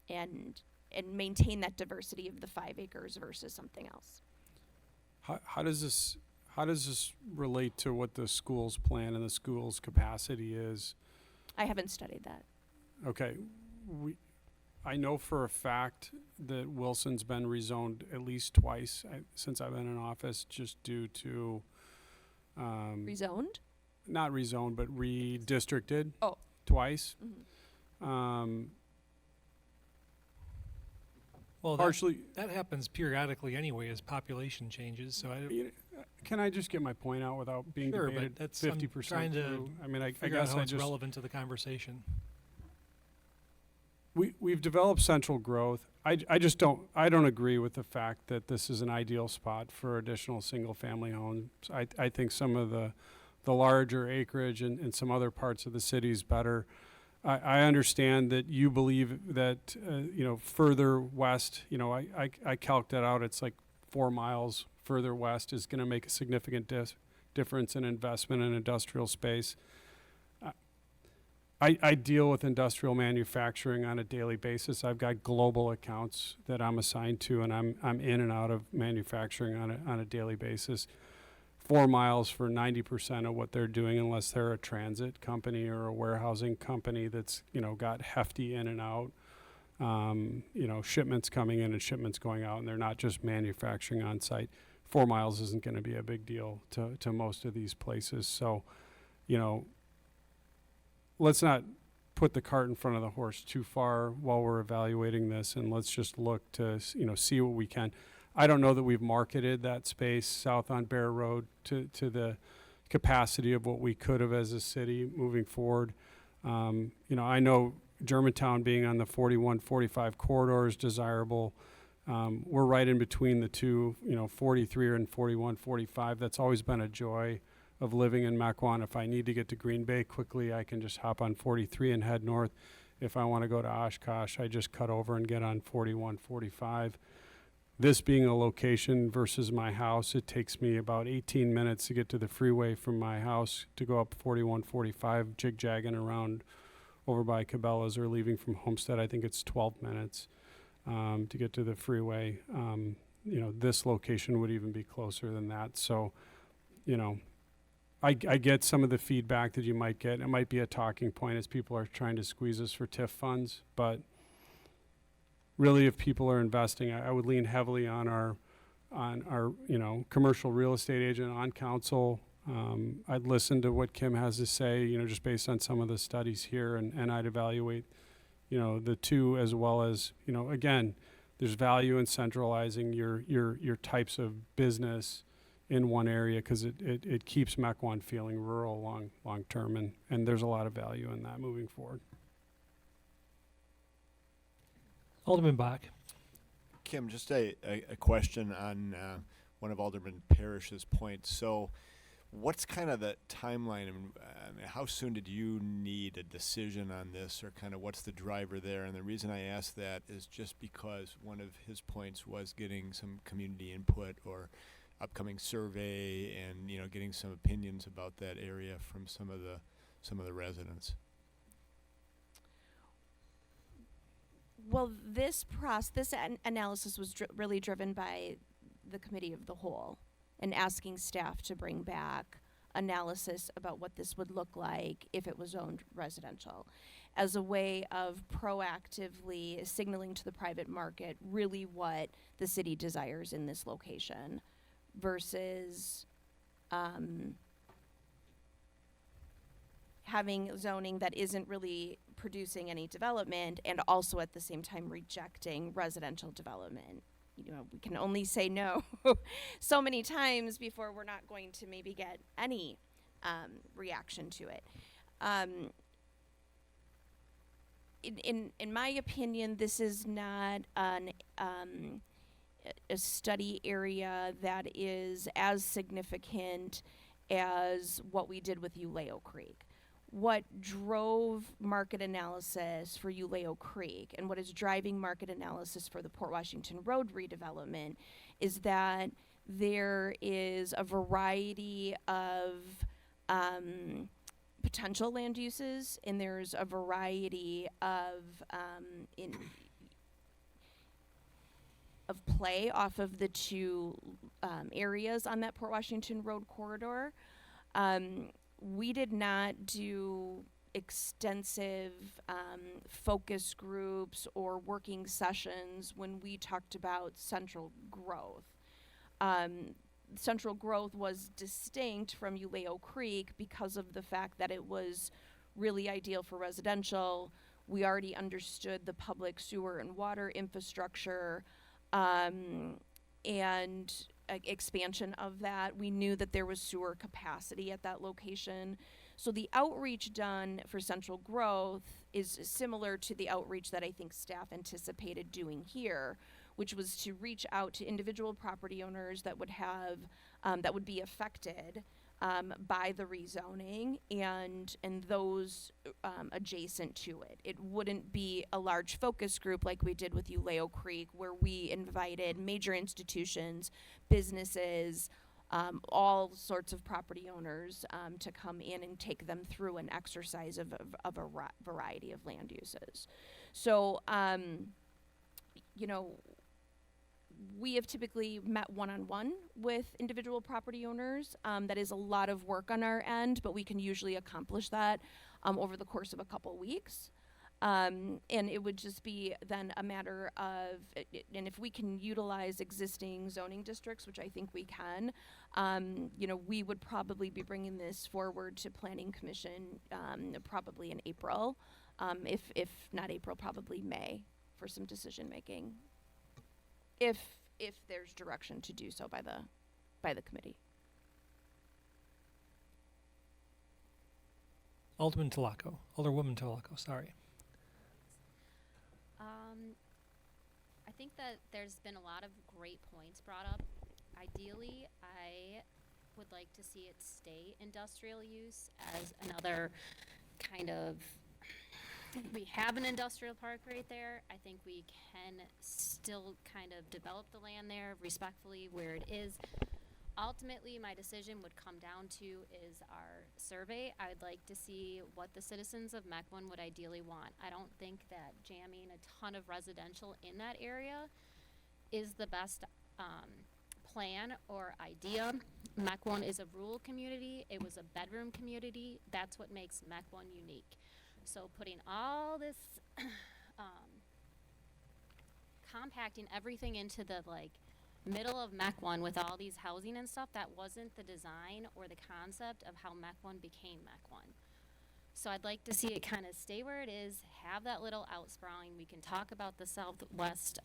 And maintain that diversity of the 5 acres versus something else. How does this relate to what the school's plan and the school's capacity is? I haven't studied that. Okay, I know for a fact that Wilson's been rezoned at least twice since I've been in office, just due to Rezoned? not rezoned but redistricted. Oh. Twice. Mm-hmm. Well, Partially. that happens periodically anyway as population changes. So Can I just get my point out without being Sure, debated but that's 50% trying to through? I mean, I figure out guess how I it's just relevant to the conversation. we've developed central growth. I don't agree with the fact that this is an ideal spot for additional single family homes. I think some of the larger acreage in some other parts of the city is better. I understand that you believe that, further west, I calced that out. It's like 4 miles further west is going to make a significant difference in investment in industrial space. I deal with industrial manufacturing on a daily basis. I've got global accounts that I'm assigned to, and I'm in and out of manufacturing on a daily basis. 4 miles for 90% of what they're doing, unless they're a transit company or a warehousing company that's, got hefty in and out, shipments coming in and shipments going out, and they're not just manufacturing on site. 4 miles isn't going to be a big deal to most of these places. So, let's not put the cart in front of the horse too far while we're evaluating this, and let's just look to, see what we can. I don't know that we've marketed that space south on Bear Road to the capacity of what we could have as a city moving forward. I know Germantown being on the 41-45 corridor is desirable. We're right in between the two, 43 and 41-45. That's always been a joy of living in Mequon. If I need to get to Green Bay quickly, I can just hop on 43 and head north. If I want to go to Oshkosh, I just cut over and get on 41-45. This being a location versus my house, it takes me about 18 minutes to get to the freeway from my house to go up 41-45, jig-jagging around over by Cabela's, or leaving from Homestead. I think it's 12 minutes to get to the freeway. This location would even be closer than that. So, I get some of the feedback that you might get. It might be a talking point as people are trying to squeeze us for TIF funds, but really, if people are investing, I would lean heavily on our commercial real estate agent on council. I'd listen to what Kim has to say, just based on some of the studies here, and I'd evaluate, the two, as well as, again, there's value in centralizing your types of business in one area, because it keeps Mequon feeling rural long term, and there's a lot of value in that moving forward. Alderman Bach. Kim, just a question on one of Alderman Parrish's points. So what's kind of the timeline? I mean, how soon did you need a decision on this, or kind of what's the driver there? And the reason I ask that is just because one of his points was getting some community input or upcoming survey, and getting some opinions about that area from some of the residents. Well, this analysis was really driven by the committee of the whole, and asking staff to bring back analysis about what this would look like if it was zoned residential, as a way of proactively signaling to the private market really what the city desires in this location, versus having zoning that isn't really producing any development, and also at the same time rejecting residential development. We can only say no so many times before we're not going to maybe get any reaction to it. In my opinion, this is not a study area that is as significant as what we did with Uleo Creek. What drove market analysis for Uleo Creek, and what is driving market analysis for the Port Washington Road redevelopment, is that there is a variety of potential land uses, and there's a variety of play off of the two areas on that Port Washington Road corridor. We did not do extensive focus groups or working sessions when we talked about central growth. Central growth was distinct from Uleo Creek because of the fact that it was really ideal for residential. We already understood the public sewer and water infrastructure, and expansion of that. We knew that there was sewer capacity at that location. So the outreach done for central growth is similar to the outreach that I think staff anticipated doing here, which was to reach out to individual property owners that would have, that would be affected by the rezoning, and those adjacent to it. It wouldn't be a large focus group like we did with Uleo Creek, where we invited major institutions, businesses, all sorts of property owners to come in and take them through an exercise of a variety of land uses. So, we have typically met one-on-one with individual property owners. That is a lot of work on our end, but we can usually accomplish that over the course of a couple weeks. And it would just be then a matter of, and if we can utilize existing zoning districts, which I think we can, we would probably be bringing this forward to Planning Commission probably in April. If not April, probably May for some decision making. If there's direction to do so by the committee. Alderman Telacco, Alderwoman Telacco, sorry. I think that there's been a lot of great points brought up. Ideally, I would like to see it stay industrial use as another kind of, we have an industrial park right there. I think we can still kind of develop the land there respectfully where it is. Ultimately, my decision would come down to is our survey. I would like to see what the citizens of Mequon would ideally want. I don't think that jamming a ton of residential in that area is the best plan or idea. Mequon is a rural community. It was a bedroom community. That's what makes Mequon unique. So putting all this, compacting everything into the middle of Mequon with all these housing and stuff, that wasn't the design or the concept of how Mequon became Mequon. So I'd like to see it kind of stay where it is, have that little outsprawling. We can talk about the southwest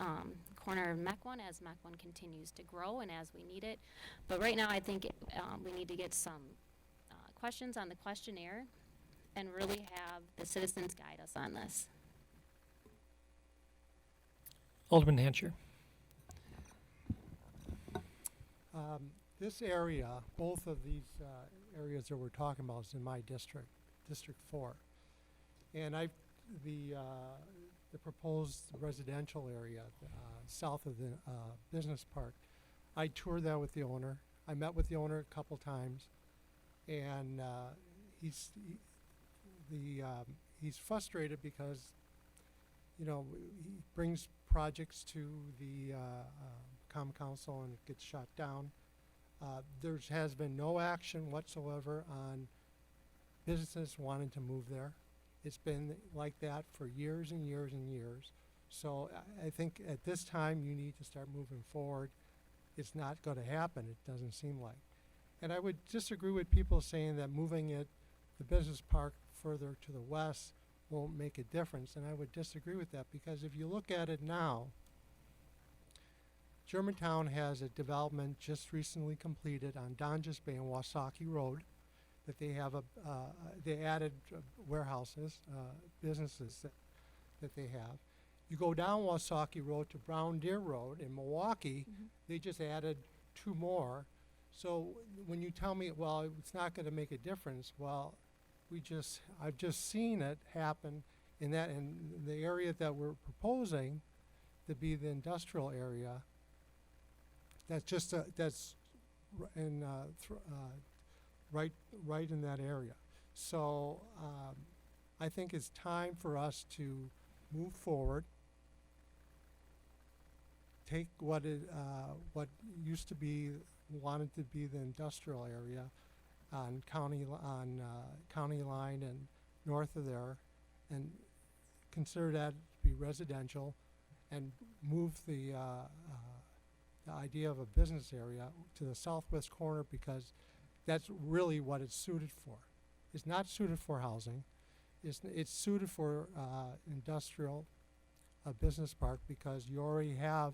corner of Mequon as Mequon continues to grow and as we need it. But right now I think we need to get some questions on the questionnaire and really have the citizens guide us on this. Alderman Hancher. This area, both of these areas that we're talking about is in my district, District 4. And the proposed residential area south of the business park, I toured that with the owner. I met with the owner a couple times, and he's frustrated because, you know, he brings projects to the Common Council and it gets shut down. There has been no action whatsoever on businesses wanting to move there. It's been like that for years and years and years. So I think at this time you need to start moving forward. It's not going to happen, it doesn't seem like. And I would disagree with people saying that moving the business park further to the west won't make a difference. And I would disagree with that because if you look at it now, Germantown has a development just recently completed on Donjas Bay and Wasaki Road that they have they added warehouses, businesses that they have. You go down Wasaki Road to Brown Deer Road in Milwaukee, they just added 2 more. So when you tell me, well, it's not going to make a difference, well, I've just seen it happen in the area that we're proposing to be the industrial area. That's just right in that area. So I think it's time for us to move forward. Take what used to be wanted to be the industrial area on county line and north of there, and consider that to be residential, and move the idea of a business area to the southwest corner because that's really what it's suited for. It's not suited for housing. It's suited for industrial, business park because you already have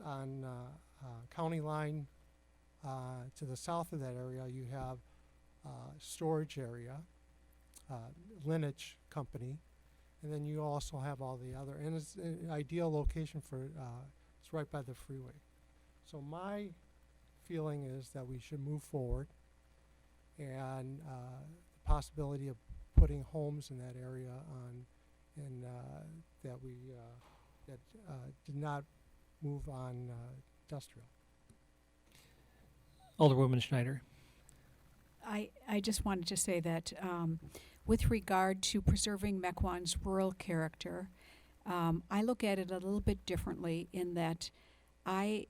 on county line to the south of that area you have storage area, lineage company, and then you also have all the other, and it's an ideal location for it's right by the freeway. So my feeling is that we should move forward, and the possibility of putting homes in that area and that we did not move on industrial. Alderwoman Schneider. I just wanted to say that with regard to preserving Mequon's rural character, I look at it a little bit differently in that I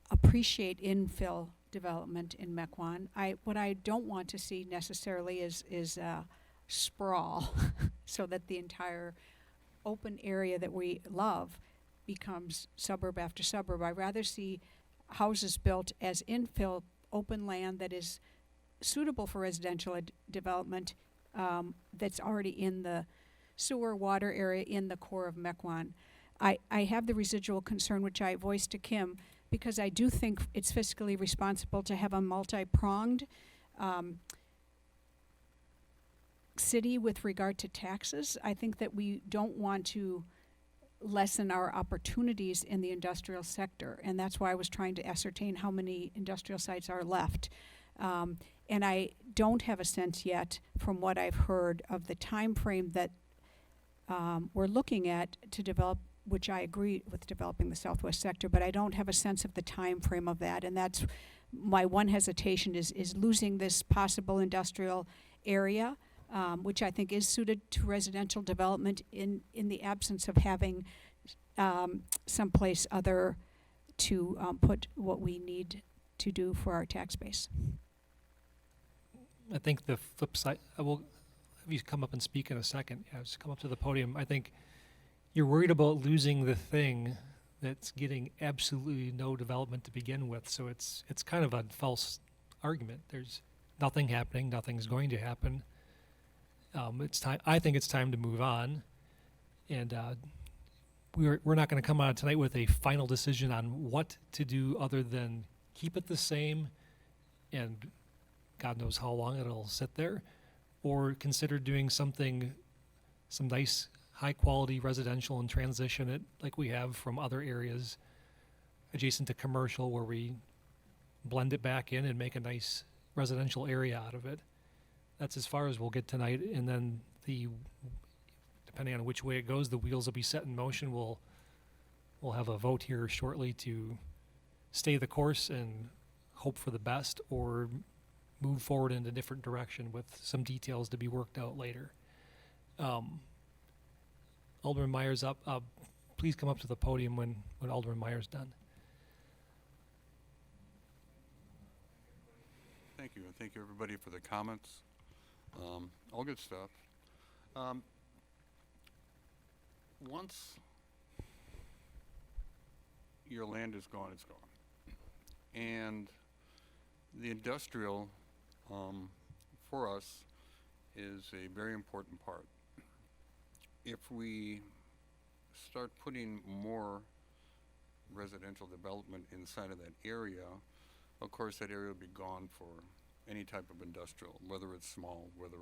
appreciate infill development in Mequon. What I don't want to see necessarily is sprawl so that the entire open area that we love becomes suburb after suburb. I rather see houses built as infill open land that is suitable for residential development, that's already in the sewer water area in the core of Mequon. I have the residual concern, which I voiced to Kim, because I do think it's fiscally responsible to have a multi-pronged city with regard to taxes. I think that we don't want to lessen our opportunities in the industrial sector, and that's why I was trying to ascertain how many industrial sites are left. And I don't have a sense yet, from what I've heard, of the time frame that we're looking at to develop, which I agree with developing the southwest sector, but I don't have a sense of the time frame of that, and that's my one hesitation is losing this possible industrial area, which I think is suited to residential development in the absence of having someplace other to put what we need to do for our tax base. I think the flip side, I will have you come up and speak in a second. Yeah, just come up to the podium. I think you're worried about losing the thing that's getting absolutely no development to begin with. So it's kind of a false argument. There's nothing happening. Nothing's going to happen. It's time. I think it's time to move on, and we're not going to come out tonight with a final decision on what to do other than keep it the same, and God knows how long it'll sit there, or consider doing something, some nice, high-quality residential and transition it like we have from other areas adjacent to commercial, where we blend it back in and make a nice residential area out of it. That's as far as we'll get tonight, and then depending on which way it goes, the wheels will be set in motion. We'll have a vote here shortly to stay the course and hope for the best, or move forward in a different direction with some details to be worked out later. Alderman Myers up. Please come up to the podium when Alderman Myers done. Thank you, and thank you everybody for the comments. All good stuff. Once your land is gone, it's gone. And the industrial, for us, is a very important part. If we start putting more residential development inside of that area, of course that area will be gone for any type of industrial, whether it's small, whether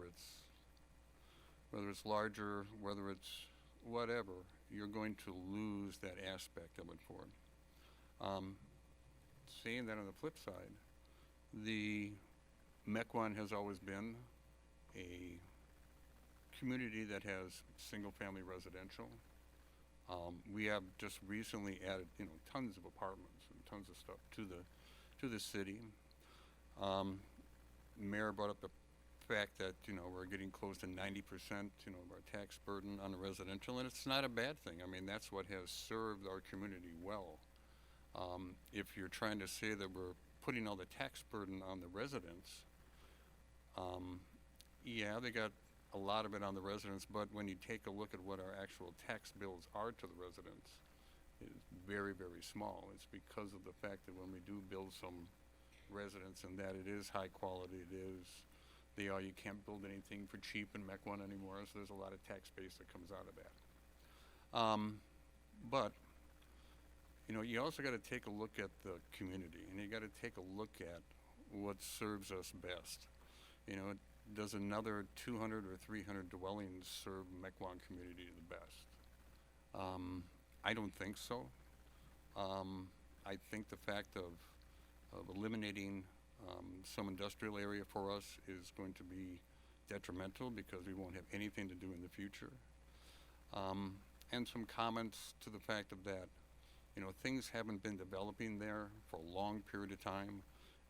it's larger, whether it's whatever, you're going to lose that aspect of it for it. Saying that on the flip side, the Mequon has always been a community that has single-family residential. We have just recently added, tons of apartments and tons of stuff to the city. Mayor brought up the fact that we're getting close to 90% of our tax burden on the residential, and it's not a bad thing. I mean, that's what has served our community well. If you're trying to say that we're putting all the tax burden on the residents, yeah, they got a lot of it on the residents, but when you take a look at what our actual tax bills are to the residents, it's very, very small. It's because of the fact that when we do build some residents and that it is high quality, you can't build anything for cheap in Mequon anymore, so there's a lot of tax base that comes out of that. But you also got to take a look at the community, and you got to take a look at what serves us best. Does another 200 or 300 dwellings serve Mequon community the best? I don't think so. I think the fact of eliminating some industrial area for us is going to be detrimental, because we won't have anything to do in the future. And some comments to the fact of that, things haven't been developing there for a long period of time,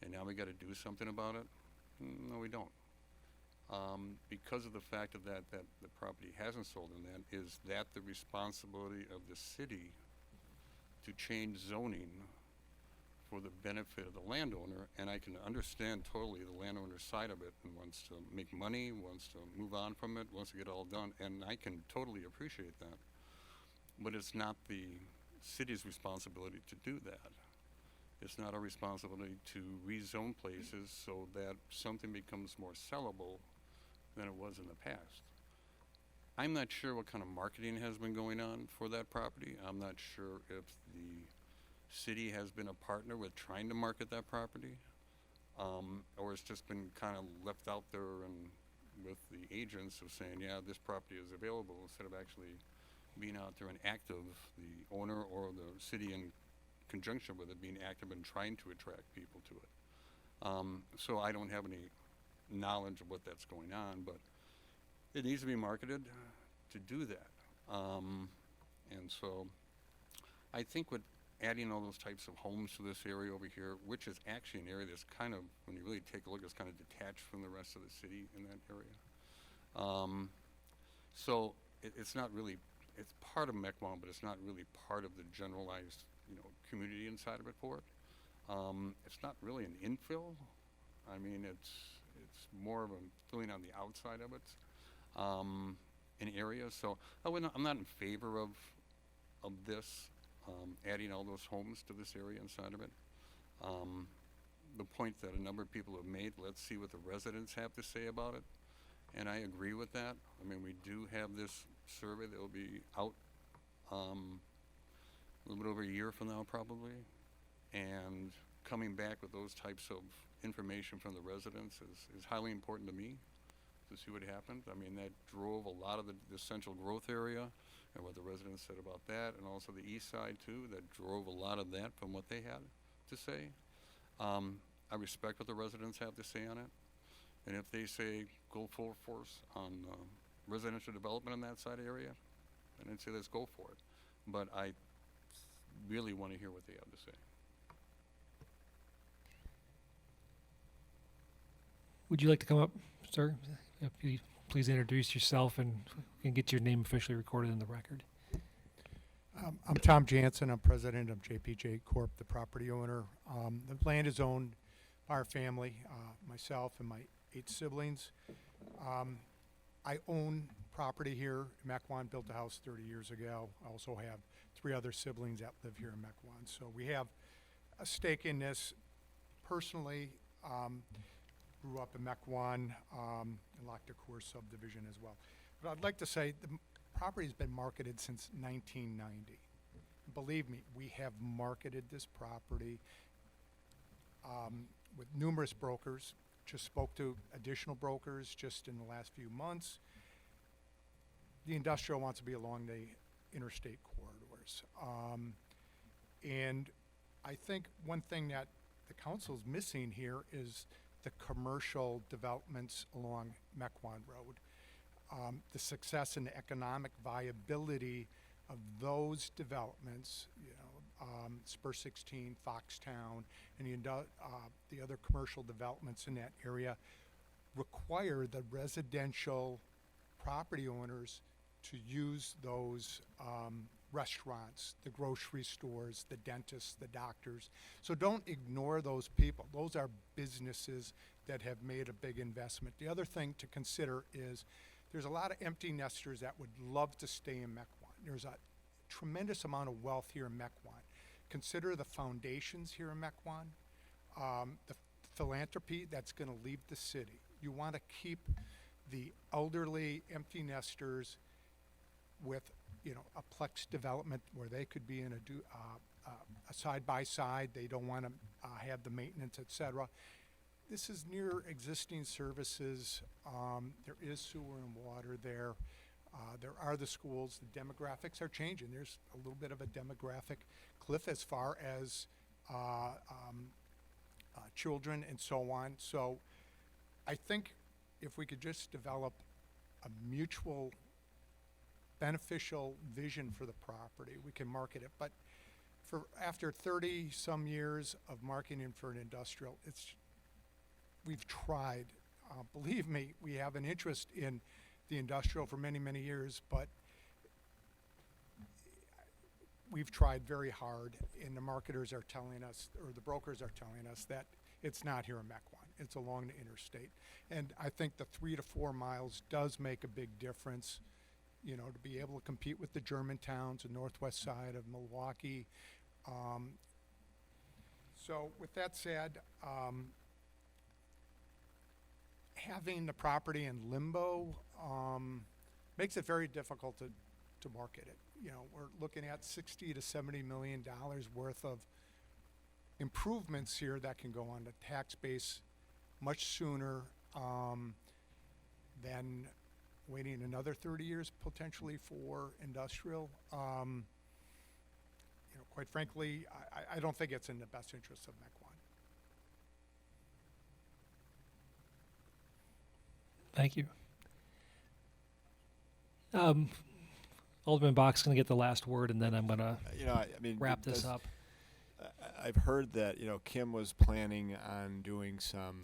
and now we got to do something about it. No, we don't. Because of the fact of that the property hasn't sold in that, is that the responsibility of the city to change zoning for the benefit of the landowner? And I can understand totally the landowner's side of it, and wants to make money, wants to move on from it, wants to get it all done, and I can totally appreciate that. But it's not the city's responsibility to do that. It's not our responsibility to rezone places so that something becomes more sellable than it was in the past. I'm not sure what kind of marketing has been going on for that property. I'm not sure if the city has been a partner with trying to market that property, or it's just been kind of left out there and with the agents of saying, yeah, this property is available, instead of actually being out there and active, the owner or the city in conjunction with it being active and trying to attract people to it. So I don't have any knowledge of what that's going on, but it needs to be marketed to do that. And so I think with adding all those types of homes to this area over here, which is actually an area that's kind of, when you really take a look, it's kind of detached from the rest of the city in that area. So it's not really, it's part of Mequon, but it's not really part of the generalized, community inside of it for it. It's not really an infill. I mean, it's more of a filling on the outside of it, in areas. So I'm not in favor of this, adding all those homes to this area inside of it. The point that a number of people have made, let's see what the residents have to say about it. And I agree with that. I mean, we do have this survey that will be out a little bit over a year from now probably. And coming back with those types of information from the residents is highly important to me to see what happened. I mean, that drove a lot of the central growth area and what the residents said about that, and also the east side too, that drove a lot of that from what they had to say. I respect what the residents have to say on it. And if they say go full force on residential development in that side area, then I'd say let's go for it. But I really want to hear what they have to say. Would you like to come up, sir? If you please introduce yourself and get your name officially recorded in the record. I'm Tom Jansen. I'm president of JPJ Corp., the property owner. The land is owned by our family, myself and my 8 siblings. I own property here. Mequon built a house 30 years ago. I also have 3 other siblings that live here in Mequon. So we have a stake in this. Personally, grew up in Mequon, and Lac de Cour subdivision as well. But I'd like to say the property has been marketed since 1990. Believe me, we have marketed this property with numerous brokers. Just spoke to additional brokers just in the last few months. The industrial wants to be along the interstate corridors. And I think one thing that the council's missing here is the commercial developments along Mequon Road. The success and economic viability of those developments, Spur 16, Foxtown, and the other commercial developments in that area require the residential property owners to use those restaurants, the grocery stores, the dentists, the doctors. So don't ignore those people. Those are businesses that have made a big investment. The other thing to consider is there's a lot of empty nesters that would love to stay in Mequon. There's a tremendous amount of wealth here in Mequon. Consider the foundations here in Mequon, the philanthropy that's going to leave the city. You want to keep the elderly empty nesters with a plex development where they could be in a side-by-side. They don't want to have the maintenance, etc. This is near existing services. There is sewer and water there. There are the schools. The demographics are changing. There's a little bit of a demographic cliff as far as children and so on. So I think if we could just develop a mutual beneficial vision for the property, we can market it. But after 30 some years of marketing for an industrial, we've tried. Believe me, we have an interest in the industrial for many, many years, but we've tried very hard, and the marketers are telling us, or the brokers are telling us, that it's not here in Mequon. It's along the interstate. And I think the 3 to 4 miles does make a big difference, to be able to compete with the German towns, the northwest side of Milwaukee. So with that said, having the property in limbo makes it very difficult to market it. You know, we're looking at 60 to 70 million dollars worth of improvements here that can go on the tax base much sooner than waiting another 30 years potentially for industrial. You know, quite frankly, I don't think it's in the best interest of Mequon. Thank you. Alderman Bach's going to get the last word, and then I'm going to You know, I mean, wrap this up. I've heard that, you know, Kim was planning on doing some,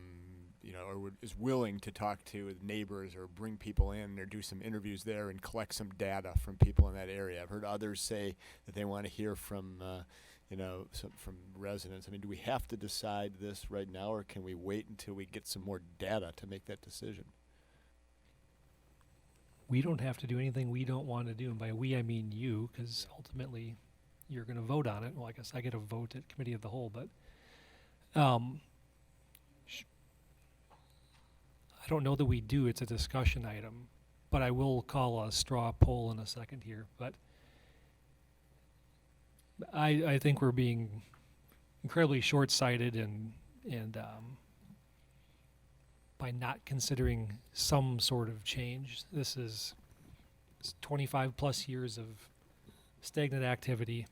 you know, or is willing to talk to neighbors or bring people in or do some interviews there and collect some data from people in that area. I've heard others say that they want to hear from, you know, from residents. I mean, do we have to decide this right now, or can we wait until we get some more data to make that decision? We don't have to do anything we don't want to do. And by we, I mean you, because ultimately you're going to vote on it. Well, I guess I get a vote at committee of the whole, but I don't know that we do. It's a discussion item, but I will call a straw poll in a second here. But I think we're being incredibly short-sighted and by not considering some sort of change. This is 25 plus years of stagnant activity.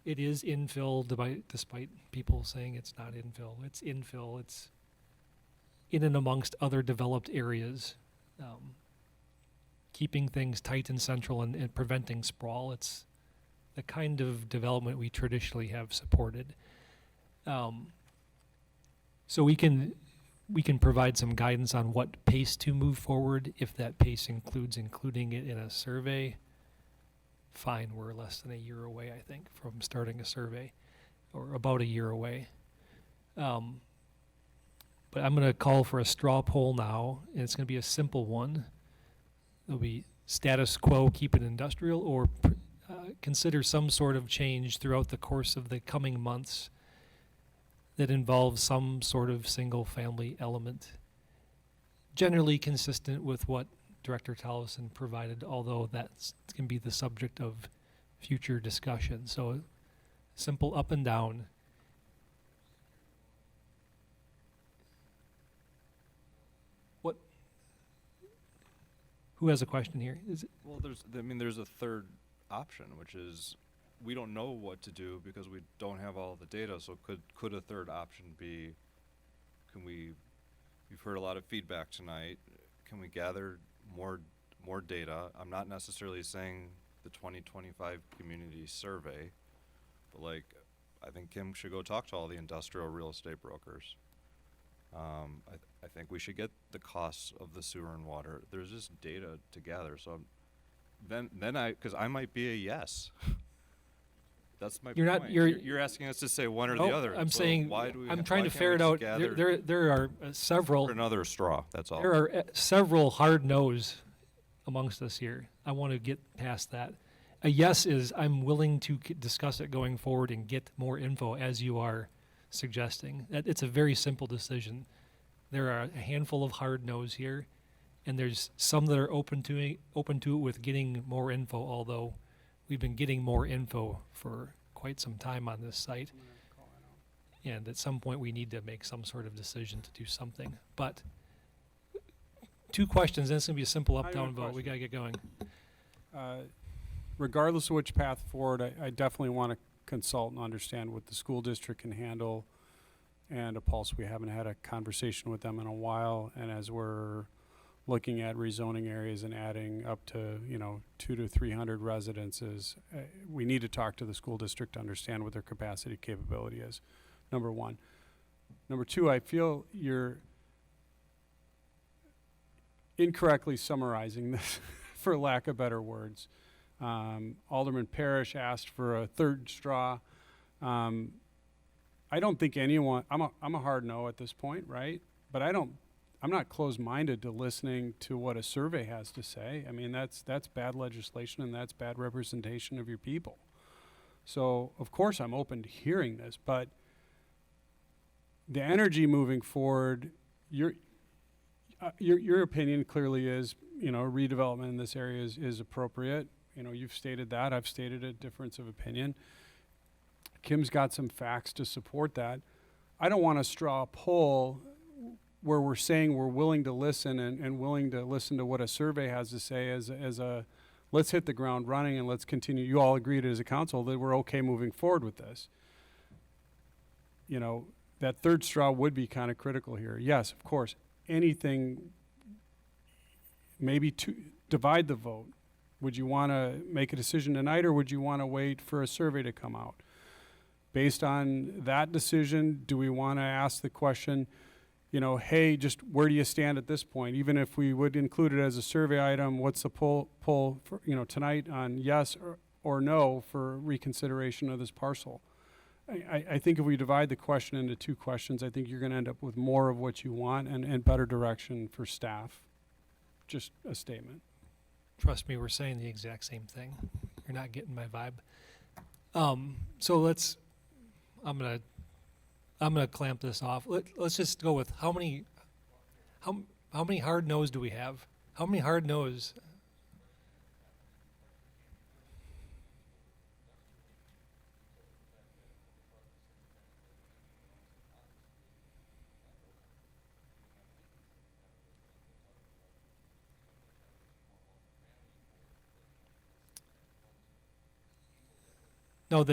It is infill, despite people saying it's not infill. It's infill. It's in and amongst other developed areas, keeping things tight and central and preventing sprawl. It's the kind of development we traditionally have supported. So we can provide some guidance on what pace to move forward. If that pace includes including it in a survey, fine. We're less than a year away, I think, from starting a survey, or about a year away. But I'm going to call for a straw poll now, and it's going to be a simple one. It'll be status quo, keep it industrial, or consider some sort of change throughout the course of the coming months that involves some sort of single-family element, generally consistent with what Director Tollefson provided, although that can be the subject of future discussion. So simple up and down. What? Who has a question here? Is it? Well, there's a third option, which is we don't know what to do because we don't have all the data. So could a third option be, you've heard a lot of feedback tonight, can we gather more data? I'm not necessarily saying the 2025 community survey, but like, I think Kim should go talk to all the industrial real estate brokers. I think we should get the costs of the sewer and water. There's just data to gather. So then because I might be a yes. That's my point. You're asking us to say one or the other. I'm so saying why do we I'm trying to ferret out. There are several. For another straw. That's all. There are several hard no's amongst us here. I want to get past that. A yes is I'm willing to discuss it going forward and get more info, as you are suggesting. It's a very simple decision. There are a handful of hard no's here, and there's some that are open to it with getting more info, although we've been getting more info for quite some time on this site. And at some point we need to make some sort of decision to do something. But 2 questions, and it's going to be a simple up-down vote. We got to get going. Regardless of which path forward, I definitely want to consult and understand what the school district can handle, and a pulse. We haven't had a conversation with them in a while, and as we're looking at rezoning areas and adding up to 200 to 300 residences, we need to talk to the school district to understand what their capacity capability is. Number one. Number two, I feel you're incorrectly summarizing this, for lack of better words. Alderman Parrish asked for a third straw. I don't think anyone. I'm a hard no at this point, right? But I'm not closed-minded to listening to what a survey has to say. I mean, that's bad legislation, and that's bad representation of your people. So, of course, I'm open to hearing this, but the energy moving forward, your opinion clearly is, redevelopment in this area is appropriate. You've stated that. I've stated a difference of opinion. Kim's got some facts to support that. I don't want to straw poll where we're saying we're willing to listen and willing to listen to what a survey has to say as a let's hit the ground running and let's continue. You all agreed as a council that we're okay moving forward with this. That third straw would be kind of critical here. Yes, of course, anything, maybe to divide the vote. Would you want to make a decision tonight, or would you want to wait for a survey to come out? Based on that decision, do we want to ask the question, hey, just where do you stand at this point? Even if we would include it as a survey item, what's the poll for, tonight on yes or no for reconsideration of this parcel? I think if we divide the question into two questions, I think you're going to end up with more of what you want and better direction for staff. Just a statement. Trust me, we're saying the exact same thing. You're not getting my vibe. So I'm gonna clamp this off. Let's just go with how many hard no's do we have? How many hard no's? No,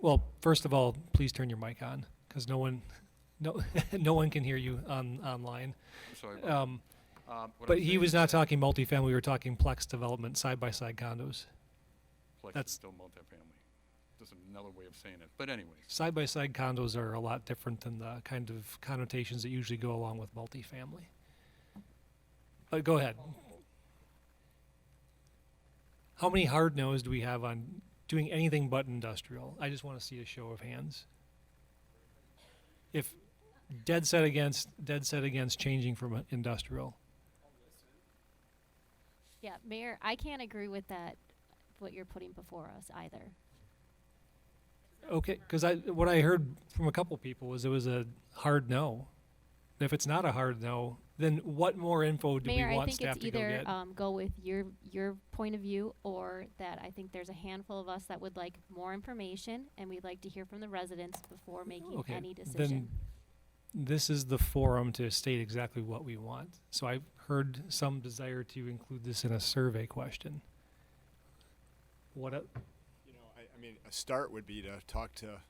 well, first of all, please turn your mic on, because no one can hear you online. I'm sorry. What But I'm he saying was is not talking multifamily. We were talking plex development, side-by-side condos. Plex that's- is still multifamily. Just another way of saying it. But anyways, Side-by-side condos are a lot different than the kind of connotations that usually go along with multifamily. But go ahead. How many hard no's do we have on doing anything but industrial? I just want to see a show of hands. If dead set against changing from industrial. Yeah, Mayor, I can't agree with that, what you're putting before us either. Okay, because what I heard from a couple people was it was a hard no. If it's not a hard no, then what more info do Mayor, we I want think staff it's to go either get? go with your point of view, or that I think there's a handful of us that would like more information, and we'd like to hear from the residents before making Okay, any then decision. this is the forum to state exactly what we want. So I've heard some desire to include this in a survey question. What? I mean, a start would be to talk to,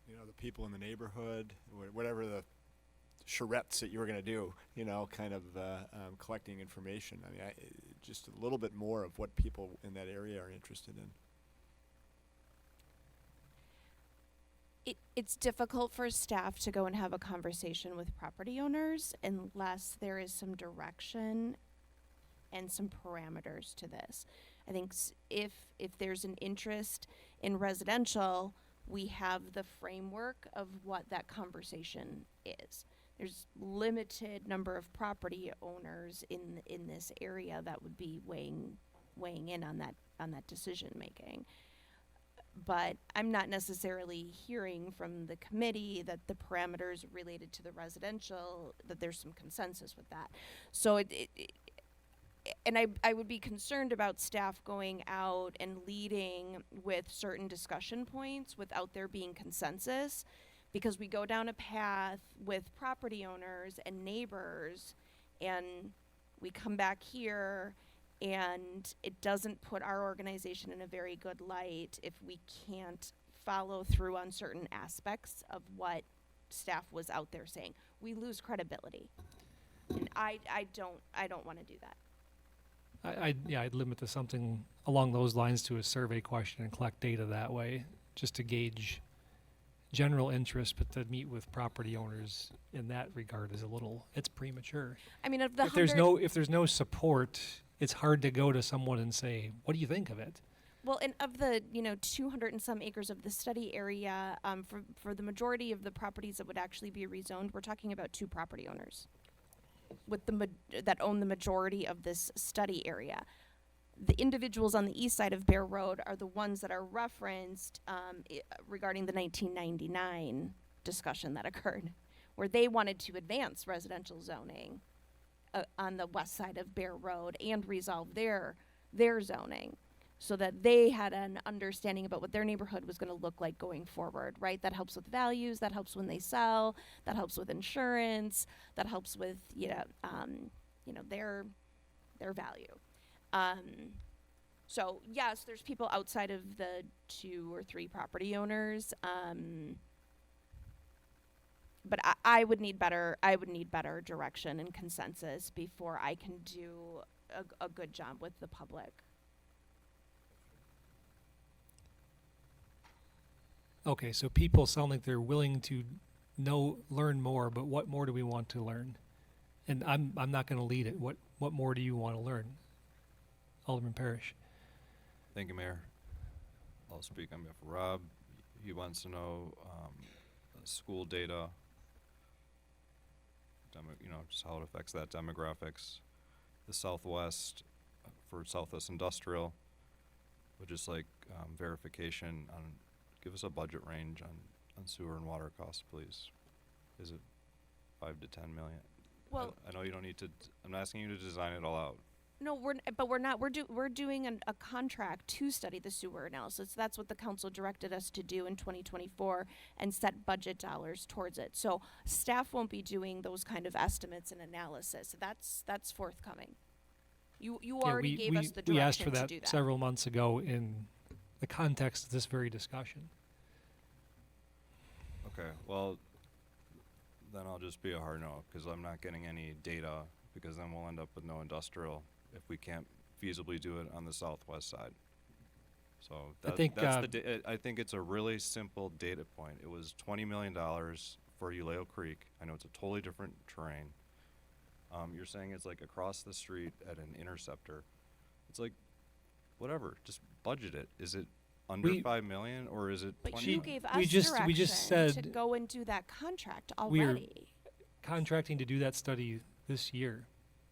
the people in the neighborhood, whatever the charrettes that you were going to do, kind of collecting information. I mean, just a little bit more of what people in that area are interested in. It's difficult for staff to go and have a conversation with property owners unless there is some direction and some parameters to this. I think if there's an interest in residential, we have the framework of what that conversation is. There's limited number of property owners in this area that would be weighing in on that decision making. But I'm not necessarily hearing from the committee that the parameters related to the residential, that there's some consensus with that. So and I would be concerned about staff going out and leading with certain discussion points without there being consensus, because we go down a path with property owners and neighbors, and we come back here and it doesn't put our organization in a very good light if we can't follow through on certain aspects of what staff was out there saying. We lose credibility. And I don't want to do that. I'd limit to something along those lines, to a survey question, and collect data that way, just to gauge general interest. But to meet with property owners in that regard is it's premature. I mean, of the If there's no support, it's hard to go to someone and say, what do you think of it? Well, and of the 200 and some acres of the study area, for the majority of the properties that would actually be rezoned, we're talking about 2 property owners with that own the majority of this study area. The individuals on the east side of Bear Road are the ones that are referenced regarding the 1999 discussion that occurred, where they wanted to advance residential zoning on the west side of Bear Road and resolve their zoning, so that they had an understanding about what their neighborhood was going to look like going forward, right? That helps with values, that helps when they sell, that helps with insurance, that helps with their value. So yes, there's people outside of the 2 or 3 property owners, but I would need better direction and consensus before I can do a good job with the public. Okay, so people sound like they're willing to learn more, but what more do we want to learn? And I'm not going to lead it. What more do you want to learn, Alderman Parrish? Thank you, Mayor. I'll speak on behalf of Rob. He wants to know school data, just how it affects that demographics. The Southwest, for Southwest Industrial, would just like verification on, give us a budget range on sewer and water costs, please. Is it 5 to 10 million? Well, I know you don't need to, I'm asking you to design it all out. no, we're not. We're doing a contract to study the sewer analysis. That's what the council directed us to do in 2024 and set budget dollars towards it. So staff won't be doing those kind of estimates and analysis. That's forthcoming. You already gave us the direction we asked for to that do that. several months ago in the context of this very discussion. Okay, well, then I'll just be a hard no, because I'm not getting any data, because then we'll end up with no industrial if we can't feasibly do it on the southwest side. So I think, I think it's a really simple data point. It was $20 million for Uleo Creek. I know it's a totally different terrain. You're saying it's like across the street at an interceptor. It's like, whatever, just budget it. Is it under 5 million or is it But 20 you million? gave us we just direction said to go and do that contract we are already. contracting to do that study this year,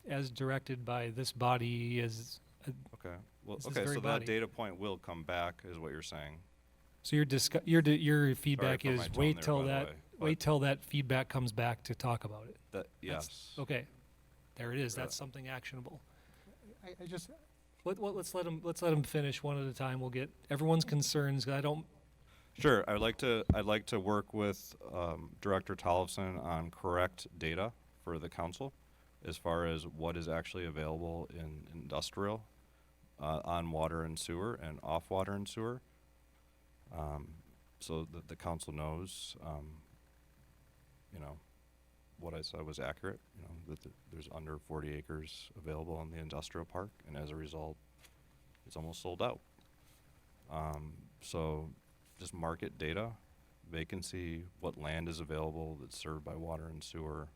as directed by this body. Okay, well, This is okay, very so body. that data point will come back, is what you're saying. So your feedback for my is tone wait there, till by the that way, wait till that feedback comes back to talk about it. That, That's- yes. Okay, there it is. Right. That's something actionable. I just, Let's let him finish one at a time. We'll get everyone's concerns. I don't. Sure, I'd like to work with Director Tollefson on correct data for the council as far as what is actually available in industrial on water and sewer and off water and sewer, so that the council knows, what I said was accurate. That there's under 40 acres available in the industrial park, and as a result, it's almost sold out. So just market data, vacancy, what land is available that's served by water and sewer.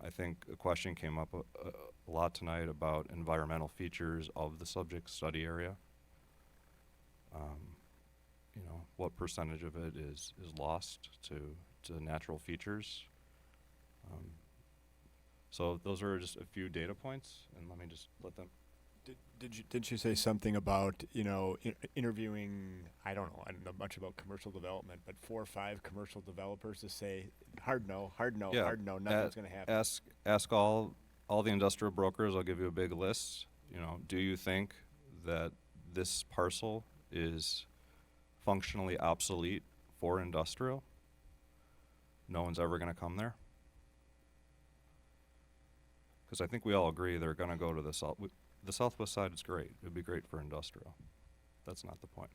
I think a question came up a lot tonight about environmental features of the subject study area. What percentage of it is lost to natural features. So those are just a few data points, and let me just let them. Didn't you say something about interviewing? I don't know much about commercial development, but 4 or 5 commercial developers to say hard no, Yeah, hard no, nothing's going to happen. Ask all the industrial brokers. I'll give you a big list. Do you think that this parcel is functionally obsolete for industrial? No one's ever going to come there? Because I think we all agree they're going to go to the south. The southwest side is great. It would be great for industrial. That's not the point.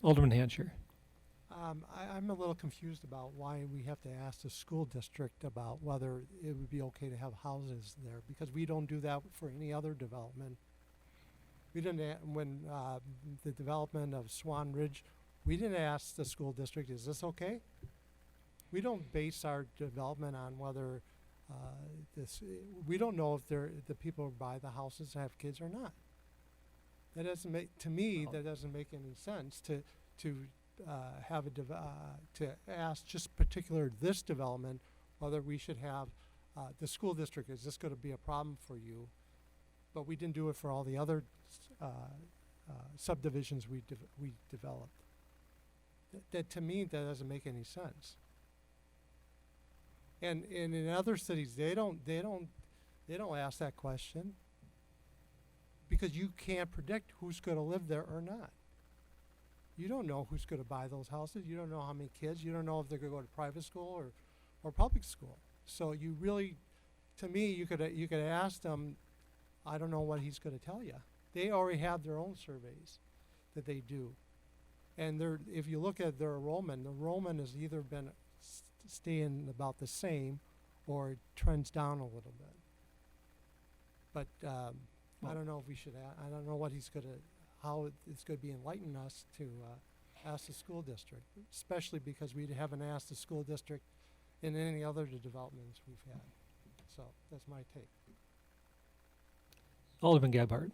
Alderman Hansher. I'm a little confused about why we have to ask the school district about whether it would be okay to have houses there, because we don't do that for any other development. We didn't, when the development of Swan Ridge, we didn't ask the school district, is this okay? We don't base our development on whether we don't know if the people who buy the houses have kids or not. That doesn't make, to me, that doesn't make any sense to have to ask just particular this development whether we should have the school district, is this going to be a problem for you? But we didn't do it for all the other subdivisions we developed. That to me, that doesn't make any sense. And in other cities, they don't ask that question because you can't predict who's going to live there or not. You don't know who's going to buy those houses. You don't know how many kids. You don't know if they're going to go to private school or public school. So you really, to me, you could ask them. I don't know what he's going to tell you. They already have their own surveys that they do, and if you look at their enrollment, the enrollment has either been staying about the same, or it trends down a little bit. But I don't know if we should. I don't know what how it's going to be enlightening us to ask the school district, especially because we haven't asked the school district in any other developments we've had. So that's my take. Alderman Gebhardt.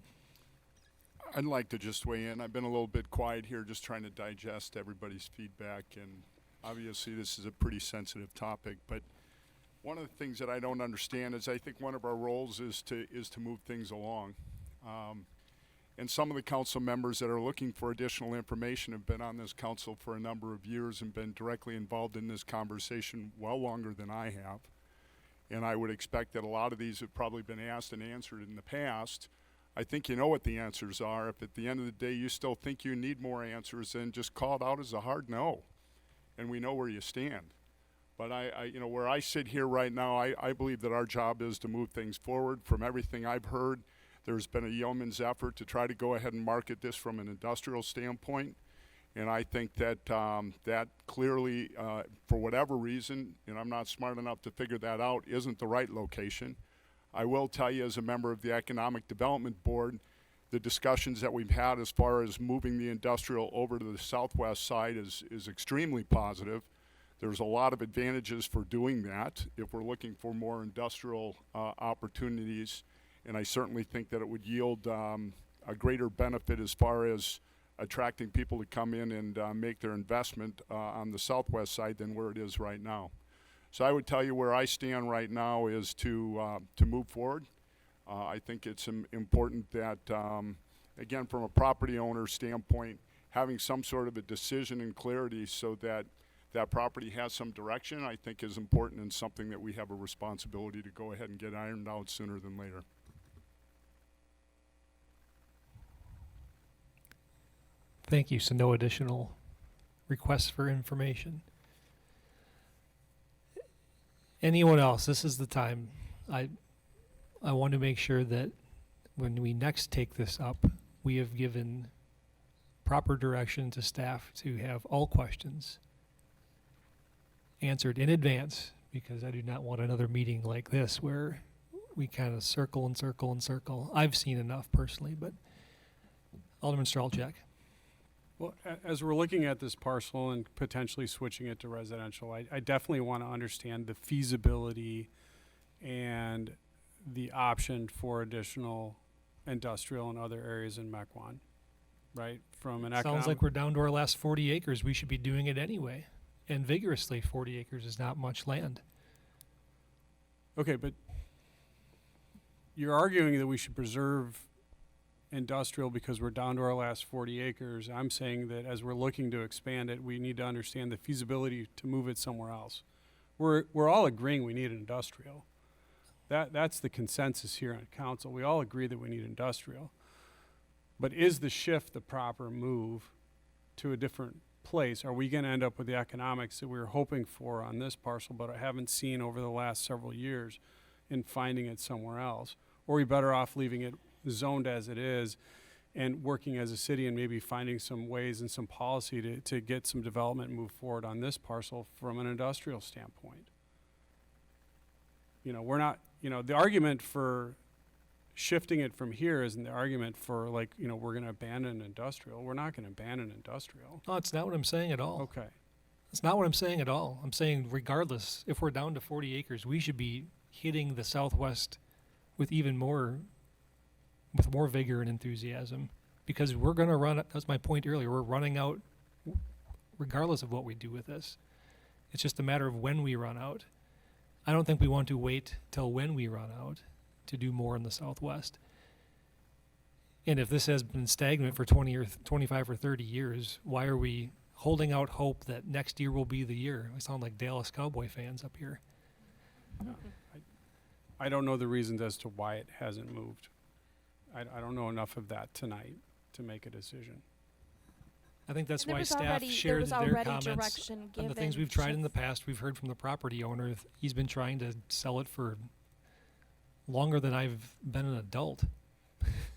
I'd like to just weigh in. I've been a little bit quiet here, just trying to digest everybody's feedback, and obviously this is a pretty sensitive topic, but one of the things that I don't understand is I think one of our roles is to move things along. And some of the council members that are looking for additional information have been on this council for a number of years and been directly involved in this conversation well longer than I have. And I would expect that a lot of these have probably been asked and answered in the past. I think you know what the answers are. If at the end of the day you still think you need more answers, then just call it out as a hard no. And we know where you stand. But where I sit here right now, I believe that our job is to move things forward. From everything I've heard, there's been a yeoman's effort to try to go ahead and market this from an industrial standpoint. And I think that that clearly, for whatever reason, and I'm not smart enough to figure that out, isn't the right location. I will tell you, as a member of the Economic Development Board, the discussions that we've had as far as moving the industrial over to the southwest side is extremely positive. There's a lot of advantages for doing that if we're looking for more industrial opportunities, and I certainly think that it would yield a greater benefit as far as attracting people to come in and make their investment on the southwest side than where it is right now. So I would tell you where I stand right now is to move forward. I think it's important that, again, from a property owner standpoint, having some sort of a decision and clarity so that that property has some direction, I think is important and something that we have a responsibility to go ahead and get ironed out sooner than later. Thank you. So no additional requests for information. Anyone else? This is the time. I want to make sure that when we next take this up, we have given proper direction to staff to have all questions answered in advance, because I do not want another meeting like this where we kind of circle and circle and circle. I've seen enough personally, but Alderman Stralchak. Well, as we're looking at this parcel and potentially switching it to residential, I definitely want to understand the feasibility and the option for additional industrial and other areas in Mequon, right? From an Sounds like we're down to our last 40 acres. We should be doing it anyway. And vigorously, 40 acres is not much land. Okay, but you're arguing that we should preserve industrial because we're down to our last 40 acres. I'm saying that as we're looking to expand it, we need to understand the feasibility to move it somewhere else. We're all agreeing we need industrial. That's the consensus here on council. We all agree that we need industrial. But is the shift the proper move to a different place? Are we going to end up with the economics that we were hoping for on this parcel but I haven't seen over the last several years in finding it somewhere else? Or are we better off leaving it zoned as it is and working as a city and maybe finding some ways and some policy to get some development and move forward on this parcel from an industrial standpoint? We're not, the argument for shifting it from here isn't the argument for we're going to abandon industrial. We're not going to abandon industrial. No, it's not what I'm saying at all. Okay. It's not what I'm saying at all. I'm saying regardless, if we're down to 40 acres, we should be hitting the southwest with more vigor and enthusiasm, because we're going to run, that's my point earlier, we're running out regardless of what we do with this. It's just a matter of when we run out. I don't think we want to wait till when we run out to do more in the southwest. And if this has been stagnant for 20 or 25 or 30 years, why are we holding out hope that next year will be the year. We sound like Dallas Cowboy fans up here. I don't know the reasons as to why it hasn't moved. I don't know enough of that tonight to make a decision. I think that's And there why was staff already- there shared was their already comments direction on the things given we've tried to in the past. We've heard from the property owner. He's been trying to sell it for longer than I've been an adult.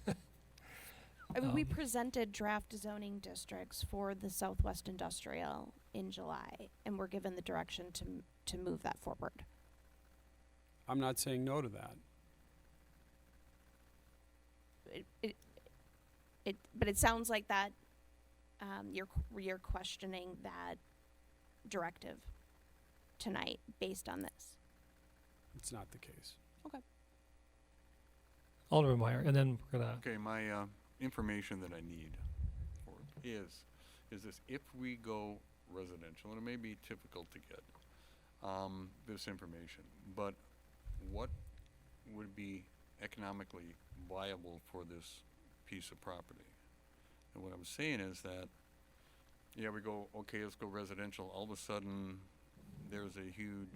I mean, we Um, presented draft zoning districts for the Southwest Industrial in July, and we're given the direction to move that forward. I'm not saying no to that. But it sounds like that you're questioning that directive tonight based on this. It's not the case. Alderman Meyer, and then we're gonna. Okay, my information that I need for it is this: if we go residential, and it may be difficult to get this information, but what would be economically viable for this piece of property? And what I'm saying is that, yeah, we go, okay, let's go residential. All of a sudden, there's a huge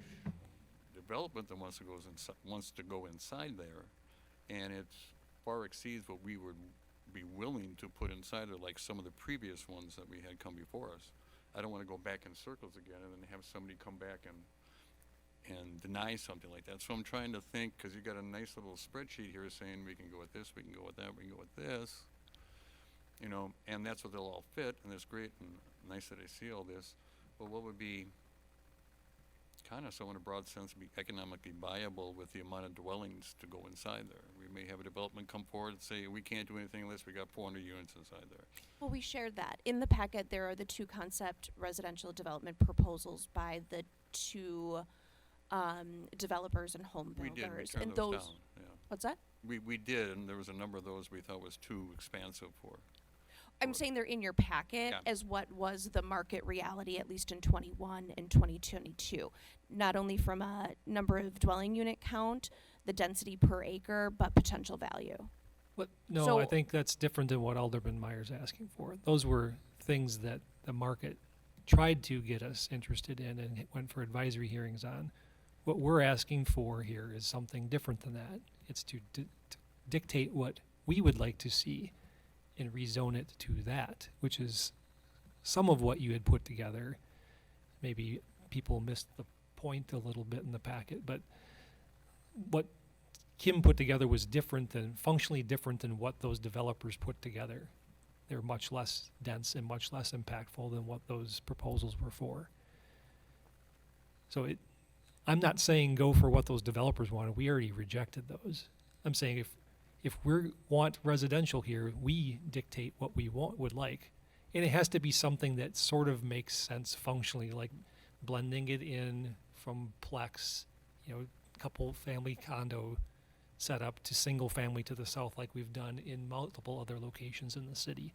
development that wants to go inside there, and it far exceeds what we would be willing to put inside it, like some of the previous ones that we had come before us. I don't want to go back in circles again and then have somebody come back and deny something like that. So I'm trying to think, because you got a nice little spreadsheet here saying we can go with this, we can go with that, we can go with this, you know, and that's what they'll all fit, and it's great and nice that I see all this. But what would be kind of, so in a broad sense, be economically viable with the amount of dwellings to go inside there? We may have a development come forward and say, we can't do anything unless we got 400 units inside there. Well, we shared that. In the packet, there are the two concept residential development proposals by the two developers and home We builders. did, we turned And those those, down, yeah. what's that? We did, and there was a number of those we thought was too expansive for. I'm Or- saying they're in your packet Yeah. as what was the market reality, at least in 21 and 2022. Not only from a number of dwelling unit count, the density per acre, but potential value. No, I So- think that's different than what Alderman Meyer's asking for. Those were things that the market tried to get us interested in and went for advisory hearings on. What we're asking for here is something different than that. It's to dictate what we would like to see and rezone it to that, which is some of what you had put together. Maybe people missed the point a little bit in the packet, but what Kim put together was functionally different than what those developers put together. They're much less dense and much less impactful than what those proposals were for. So I'm not saying go for what those developers wanted. We already rejected those. I'm saying if we want residential here, we dictate what we would like. And it has to be something that sort of makes sense functionally, like blending it in from Plex, couple family condo setup to single family to the south, like we've done in multiple other locations in the city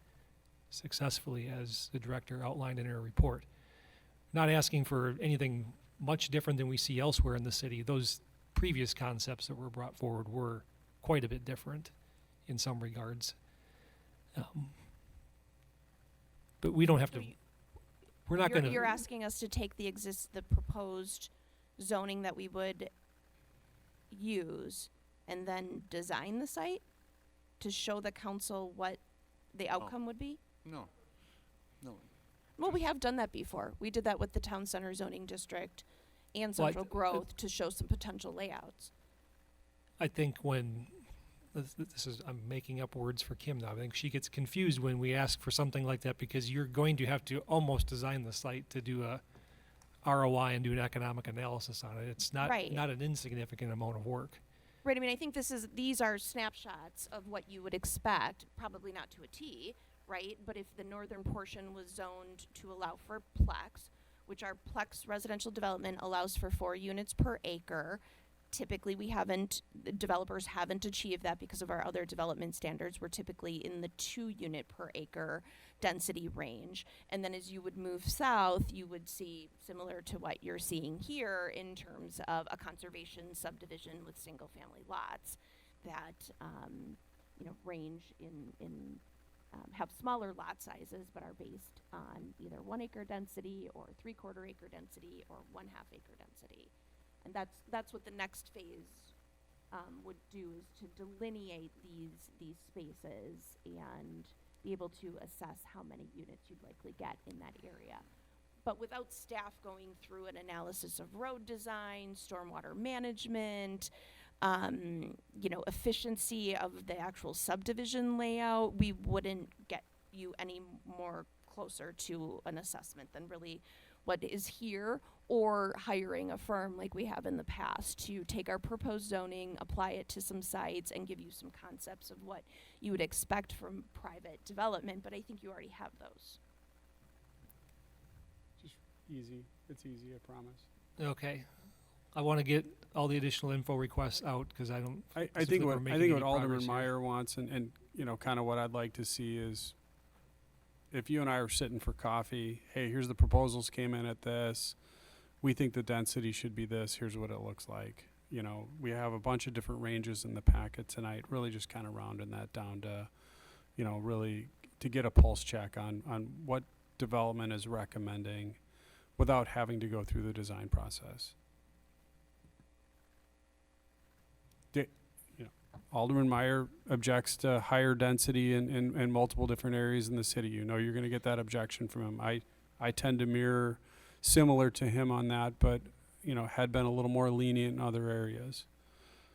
successfully, as the director outlined in her report. Not asking for anything much different than we see elsewhere in the city. Those previous concepts that were brought forward were quite a bit different in some regards. But we don't have to, we're not going to. You're asking us to take the proposed zoning that we would use and then design the site to show the council what the outcome would be? No. Well, we have done that before. We did that with the town center zoning district and Well, central growth to show some potential layouts. I think when I'm making up words for Kim now. I think she gets confused when we ask for something like that, because you're going to have to almost design the site to do a ROI and do an economic analysis on it. It's not Right. not an insignificant amount of work. Right, I mean, I think these are snapshots of what you would expect, probably not to a T, right? But if the northern portion was zoned to allow for Plex, which our Plex residential development allows for 4 units per acre, typically the developers haven't achieved that because of our other development standards. We're typically in the 2 unit per acre density range. And then as you would move south, you would see similar to what you're seeing here in terms of a conservation subdivision with single family lots that, range in have smaller lot sizes but are based on either 1 acre density or 3/4 acre density or 1/2 acre density. And that's what the next phase would do, is to delineate these spaces and be able to assess how many units you'd likely get in that area. But without staff going through an analysis of road design, stormwater management, efficiency of the actual subdivision layout, we wouldn't get you any more closer to an assessment than really what is here, or hiring a firm like we have in the past to take our proposed zoning, apply it to some sites, and give you some concepts of what you would expect from private development. But I think you already have those. Just easy. It's easy, I promise. Okay. I want to get all the additional info requests out because I don't. I Seems think like what we're I making think any what Alderman progress here. Meyer wants, and kind of what I'd like to see is, if you and I are sitting for coffee, hey, here's the proposals came in at this. We think the density should be this. Here's what it looks like. We have a bunch of different ranges in the packet tonight. Really, just kind of rounding that down to, really to get a pulse check on what development is recommending, without having to go through the design process. Alderman Meyer objects to higher density in multiple different areas in the city. You're going to get that objection from him. I tend to mirror similar to him on that, but, had been a little more lenient in other areas.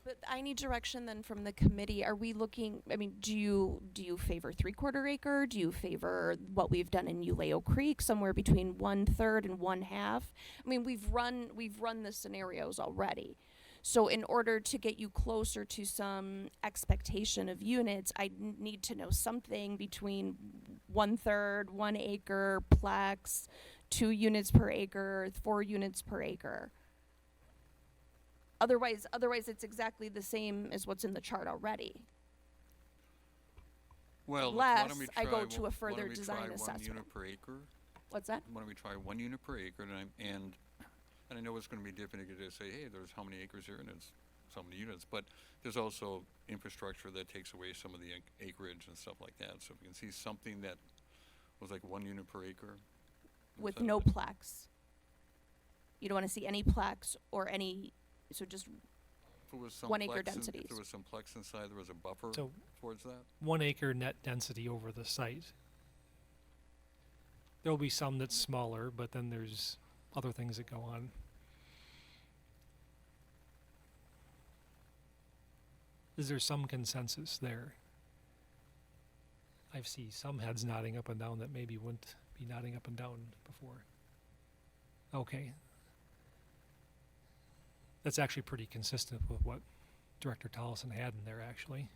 But I need direction then from the committee. Are we looking, do you favor 3/4 acre? Do you favor what we've done in Uleo Creek, somewhere between 1/3 and 1/2? We've run the scenarios already. So in order to get you closer to some expectation of units, I need to know something between 1/3, 1 acre, plex, 2 units per acre, 4 units per acre. Otherwise it's exactly the same as what's in the chart already. Well, Unless why don't we I go try to a further why don't we design try 1 assessment. unit per acre? What's that? Why don't we try 1 unit per acre? And I know it's going to be different. You could just say, hey, there's how many acres here, and it's so many units. But there's also infrastructure that takes away some of the acreage and stuff like that. So if we can see something that was like 1 unit per acre. With instead no of it- plex. You don't want to see any plex or any, so just If it was some 1 acre plex in- densities. If there was some plex inside, there was a buffer So towards that. 1 acre net density over the site. There'll be some that's smaller, but then there's other things that go on. Is there some consensus there? I see some heads nodding up and down that maybe wouldn't be nodding up and down before. Okay. That's actually pretty consistent with what Director Tollison had in there, actually.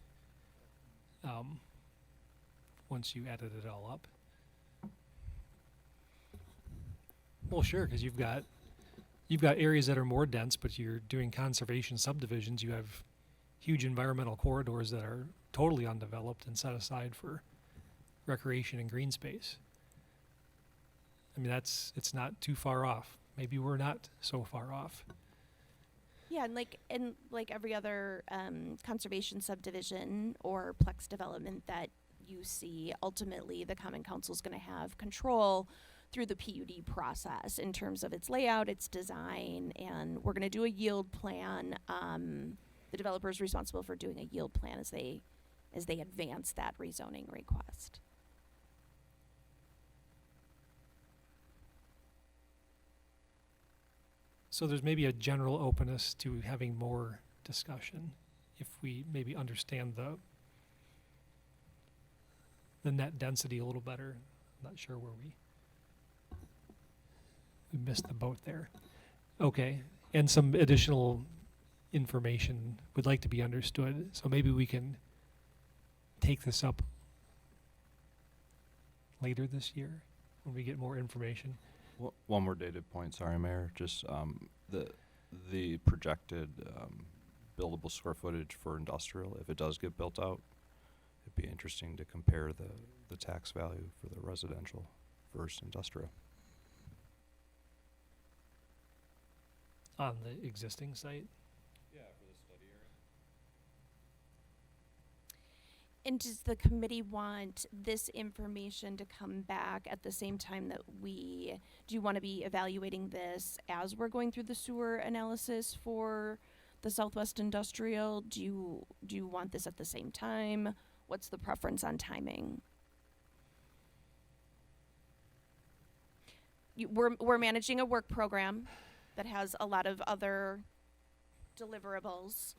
Once you added it all up. Well, sure, because you've got areas that are more dense, but you're doing conservation subdivisions. You have huge environmental corridors that are totally undeveloped and set aside for recreation and green space. It's not too far off. Maybe we're not so far off. Yeah, and like every other conservation subdivision or plex development that you see, ultimately the Common Council is going to have control through the PUD process in terms of its layout, its design, and we're going to do a yield plan. The developer is responsible for doing a yield plan as they advance that rezoning request. So there's maybe a general openness to having more discussion if we maybe understand the net density a little better. I'm not sure where we missed the boat there. Okay, and some additional information would like to be understood. So maybe we can take this up later this year when we get more information. One more dated point, sorry, Mayor. Just the projected buildable square footage for industrial, if it does get built out, it'd be interesting to compare the tax value for the residential versus industrial. On the existing site? Yeah, for the study And does the committee want this information to come back at the same time that do you want to be evaluating this as we're going through the sewer analysis for the Southwest Industrial? Do you want this at the same time? What's the preference on timing? We're managing a work program that has a lot of other deliverables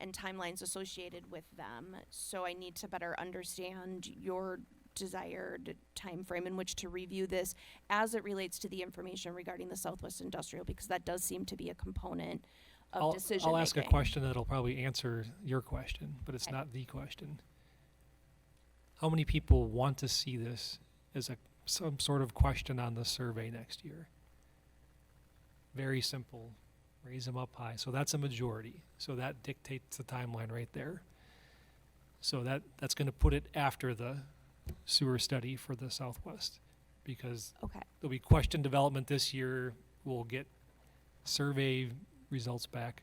and timelines associated with them. So I need to better understand your desired time frame in which to review this as it relates to the information regarding the Southwest Industrial, because that does seem to be a component of decision I'll ask a making. question that'll probably answer your question, but it's Okay. not the question. How many people want to see this as some sort of question on the survey next year? Very simple. Raise them up high. So that's a majority. So that dictates the timeline right there. So that's going to put it after the sewer study for the Southwest, because Okay. there'll be question development this year. We'll get survey results back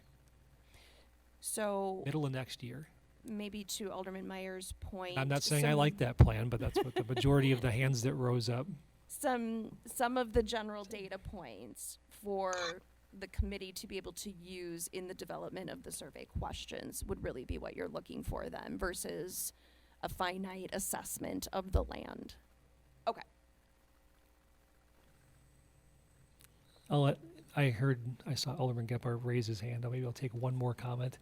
So middle of next year. maybe to Alderman Meyer's point. I'm not saying I like that plan, but that's what the majority of the hands that rose up. Some of the general data points for the committee to be able to use in the development of the survey questions would really be what you're looking for then, versus a finite assessment of the land. Okay. I saw Alderman Gephardt raise his hand. Maybe I'll take one more comment.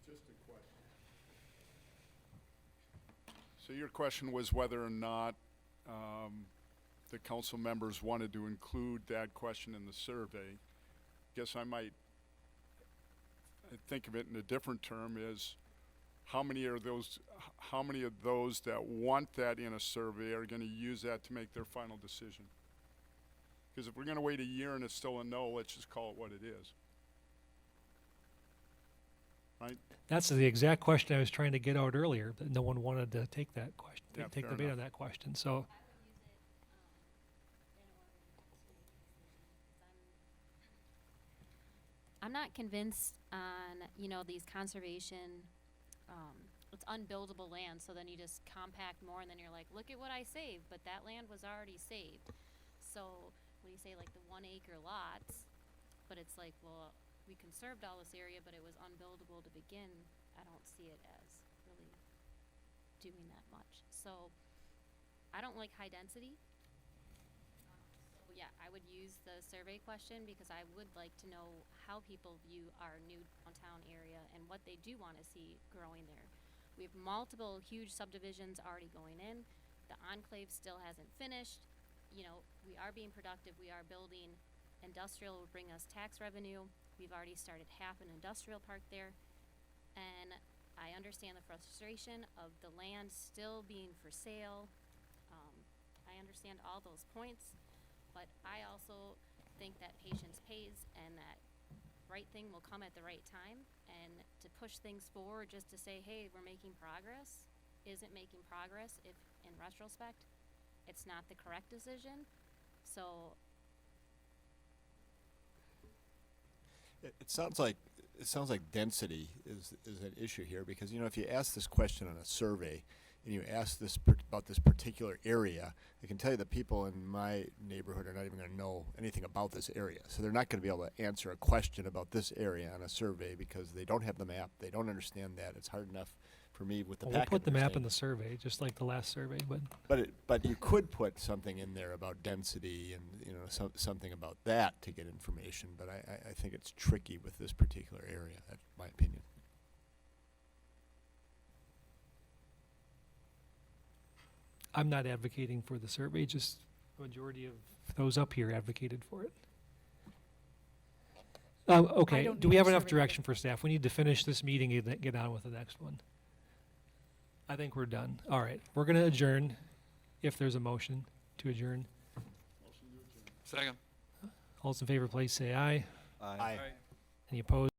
Just a question. So your question was whether or not the council members wanted to include that question in the survey. Guess I might think of it in a different term is how many of those that want that in a survey are going to use that to make their final decision? Because if we're going to wait a year and it's still a no, let's just call it what it is. Right? That's the exact question I was trying to get out earlier, but no one wanted to take that question, Yeah, take fair the bait enough. on that question. So I'm not convinced on, these conservation, it's unbuildable land, so then you just compact more and then you're like, look at what I saved, but that land was already saved. So when you say like the 1 acre lots, but it's like, well, we conserved all this area, but it was unbuildable to begin, I don't see it as really doing that much. So I don't like high density. So yeah, I would use the survey question because I would like to know how people view our new downtown area and what they do want to see growing there. We have multiple huge subdivisions already going in. The enclave still hasn't finished. We are being productive. We are building. Industrial will bring us tax revenue. We've already started half an industrial park there. And I understand the frustration of the land still being for sale. I understand all those points, but I also think that patience pays and that right thing will come at the right time. And to push things forward just to say, hey, we're making progress, isn't making progress if in retrospect it's not the correct decision. So It sounds like density is an issue here, because if you ask this question on a survey and you ask about this particular area, I can tell you that people in my neighborhood are not even going to know anything about this area, so they're not going to be able to answer a question about this area on a survey because they don't have the map, they don't understand that. It's hard enough for me with the we'll packet. put the map in understanding. the survey, just like the last survey. But you could put something in there about density and something about that to get information. But I think it's tricky with this particular area. That's my opinion. I'm not advocating for the survey, just the majority of those up here advocated for it. Okay, don't do we need a have enough survey either. direction for staff? We need to finish this meeting and get on with the next one. I think we're done. All right, we're going to adjourn, if there's a motion to adjourn. Second. All those in favor, please say aye. Aye. Any opposed?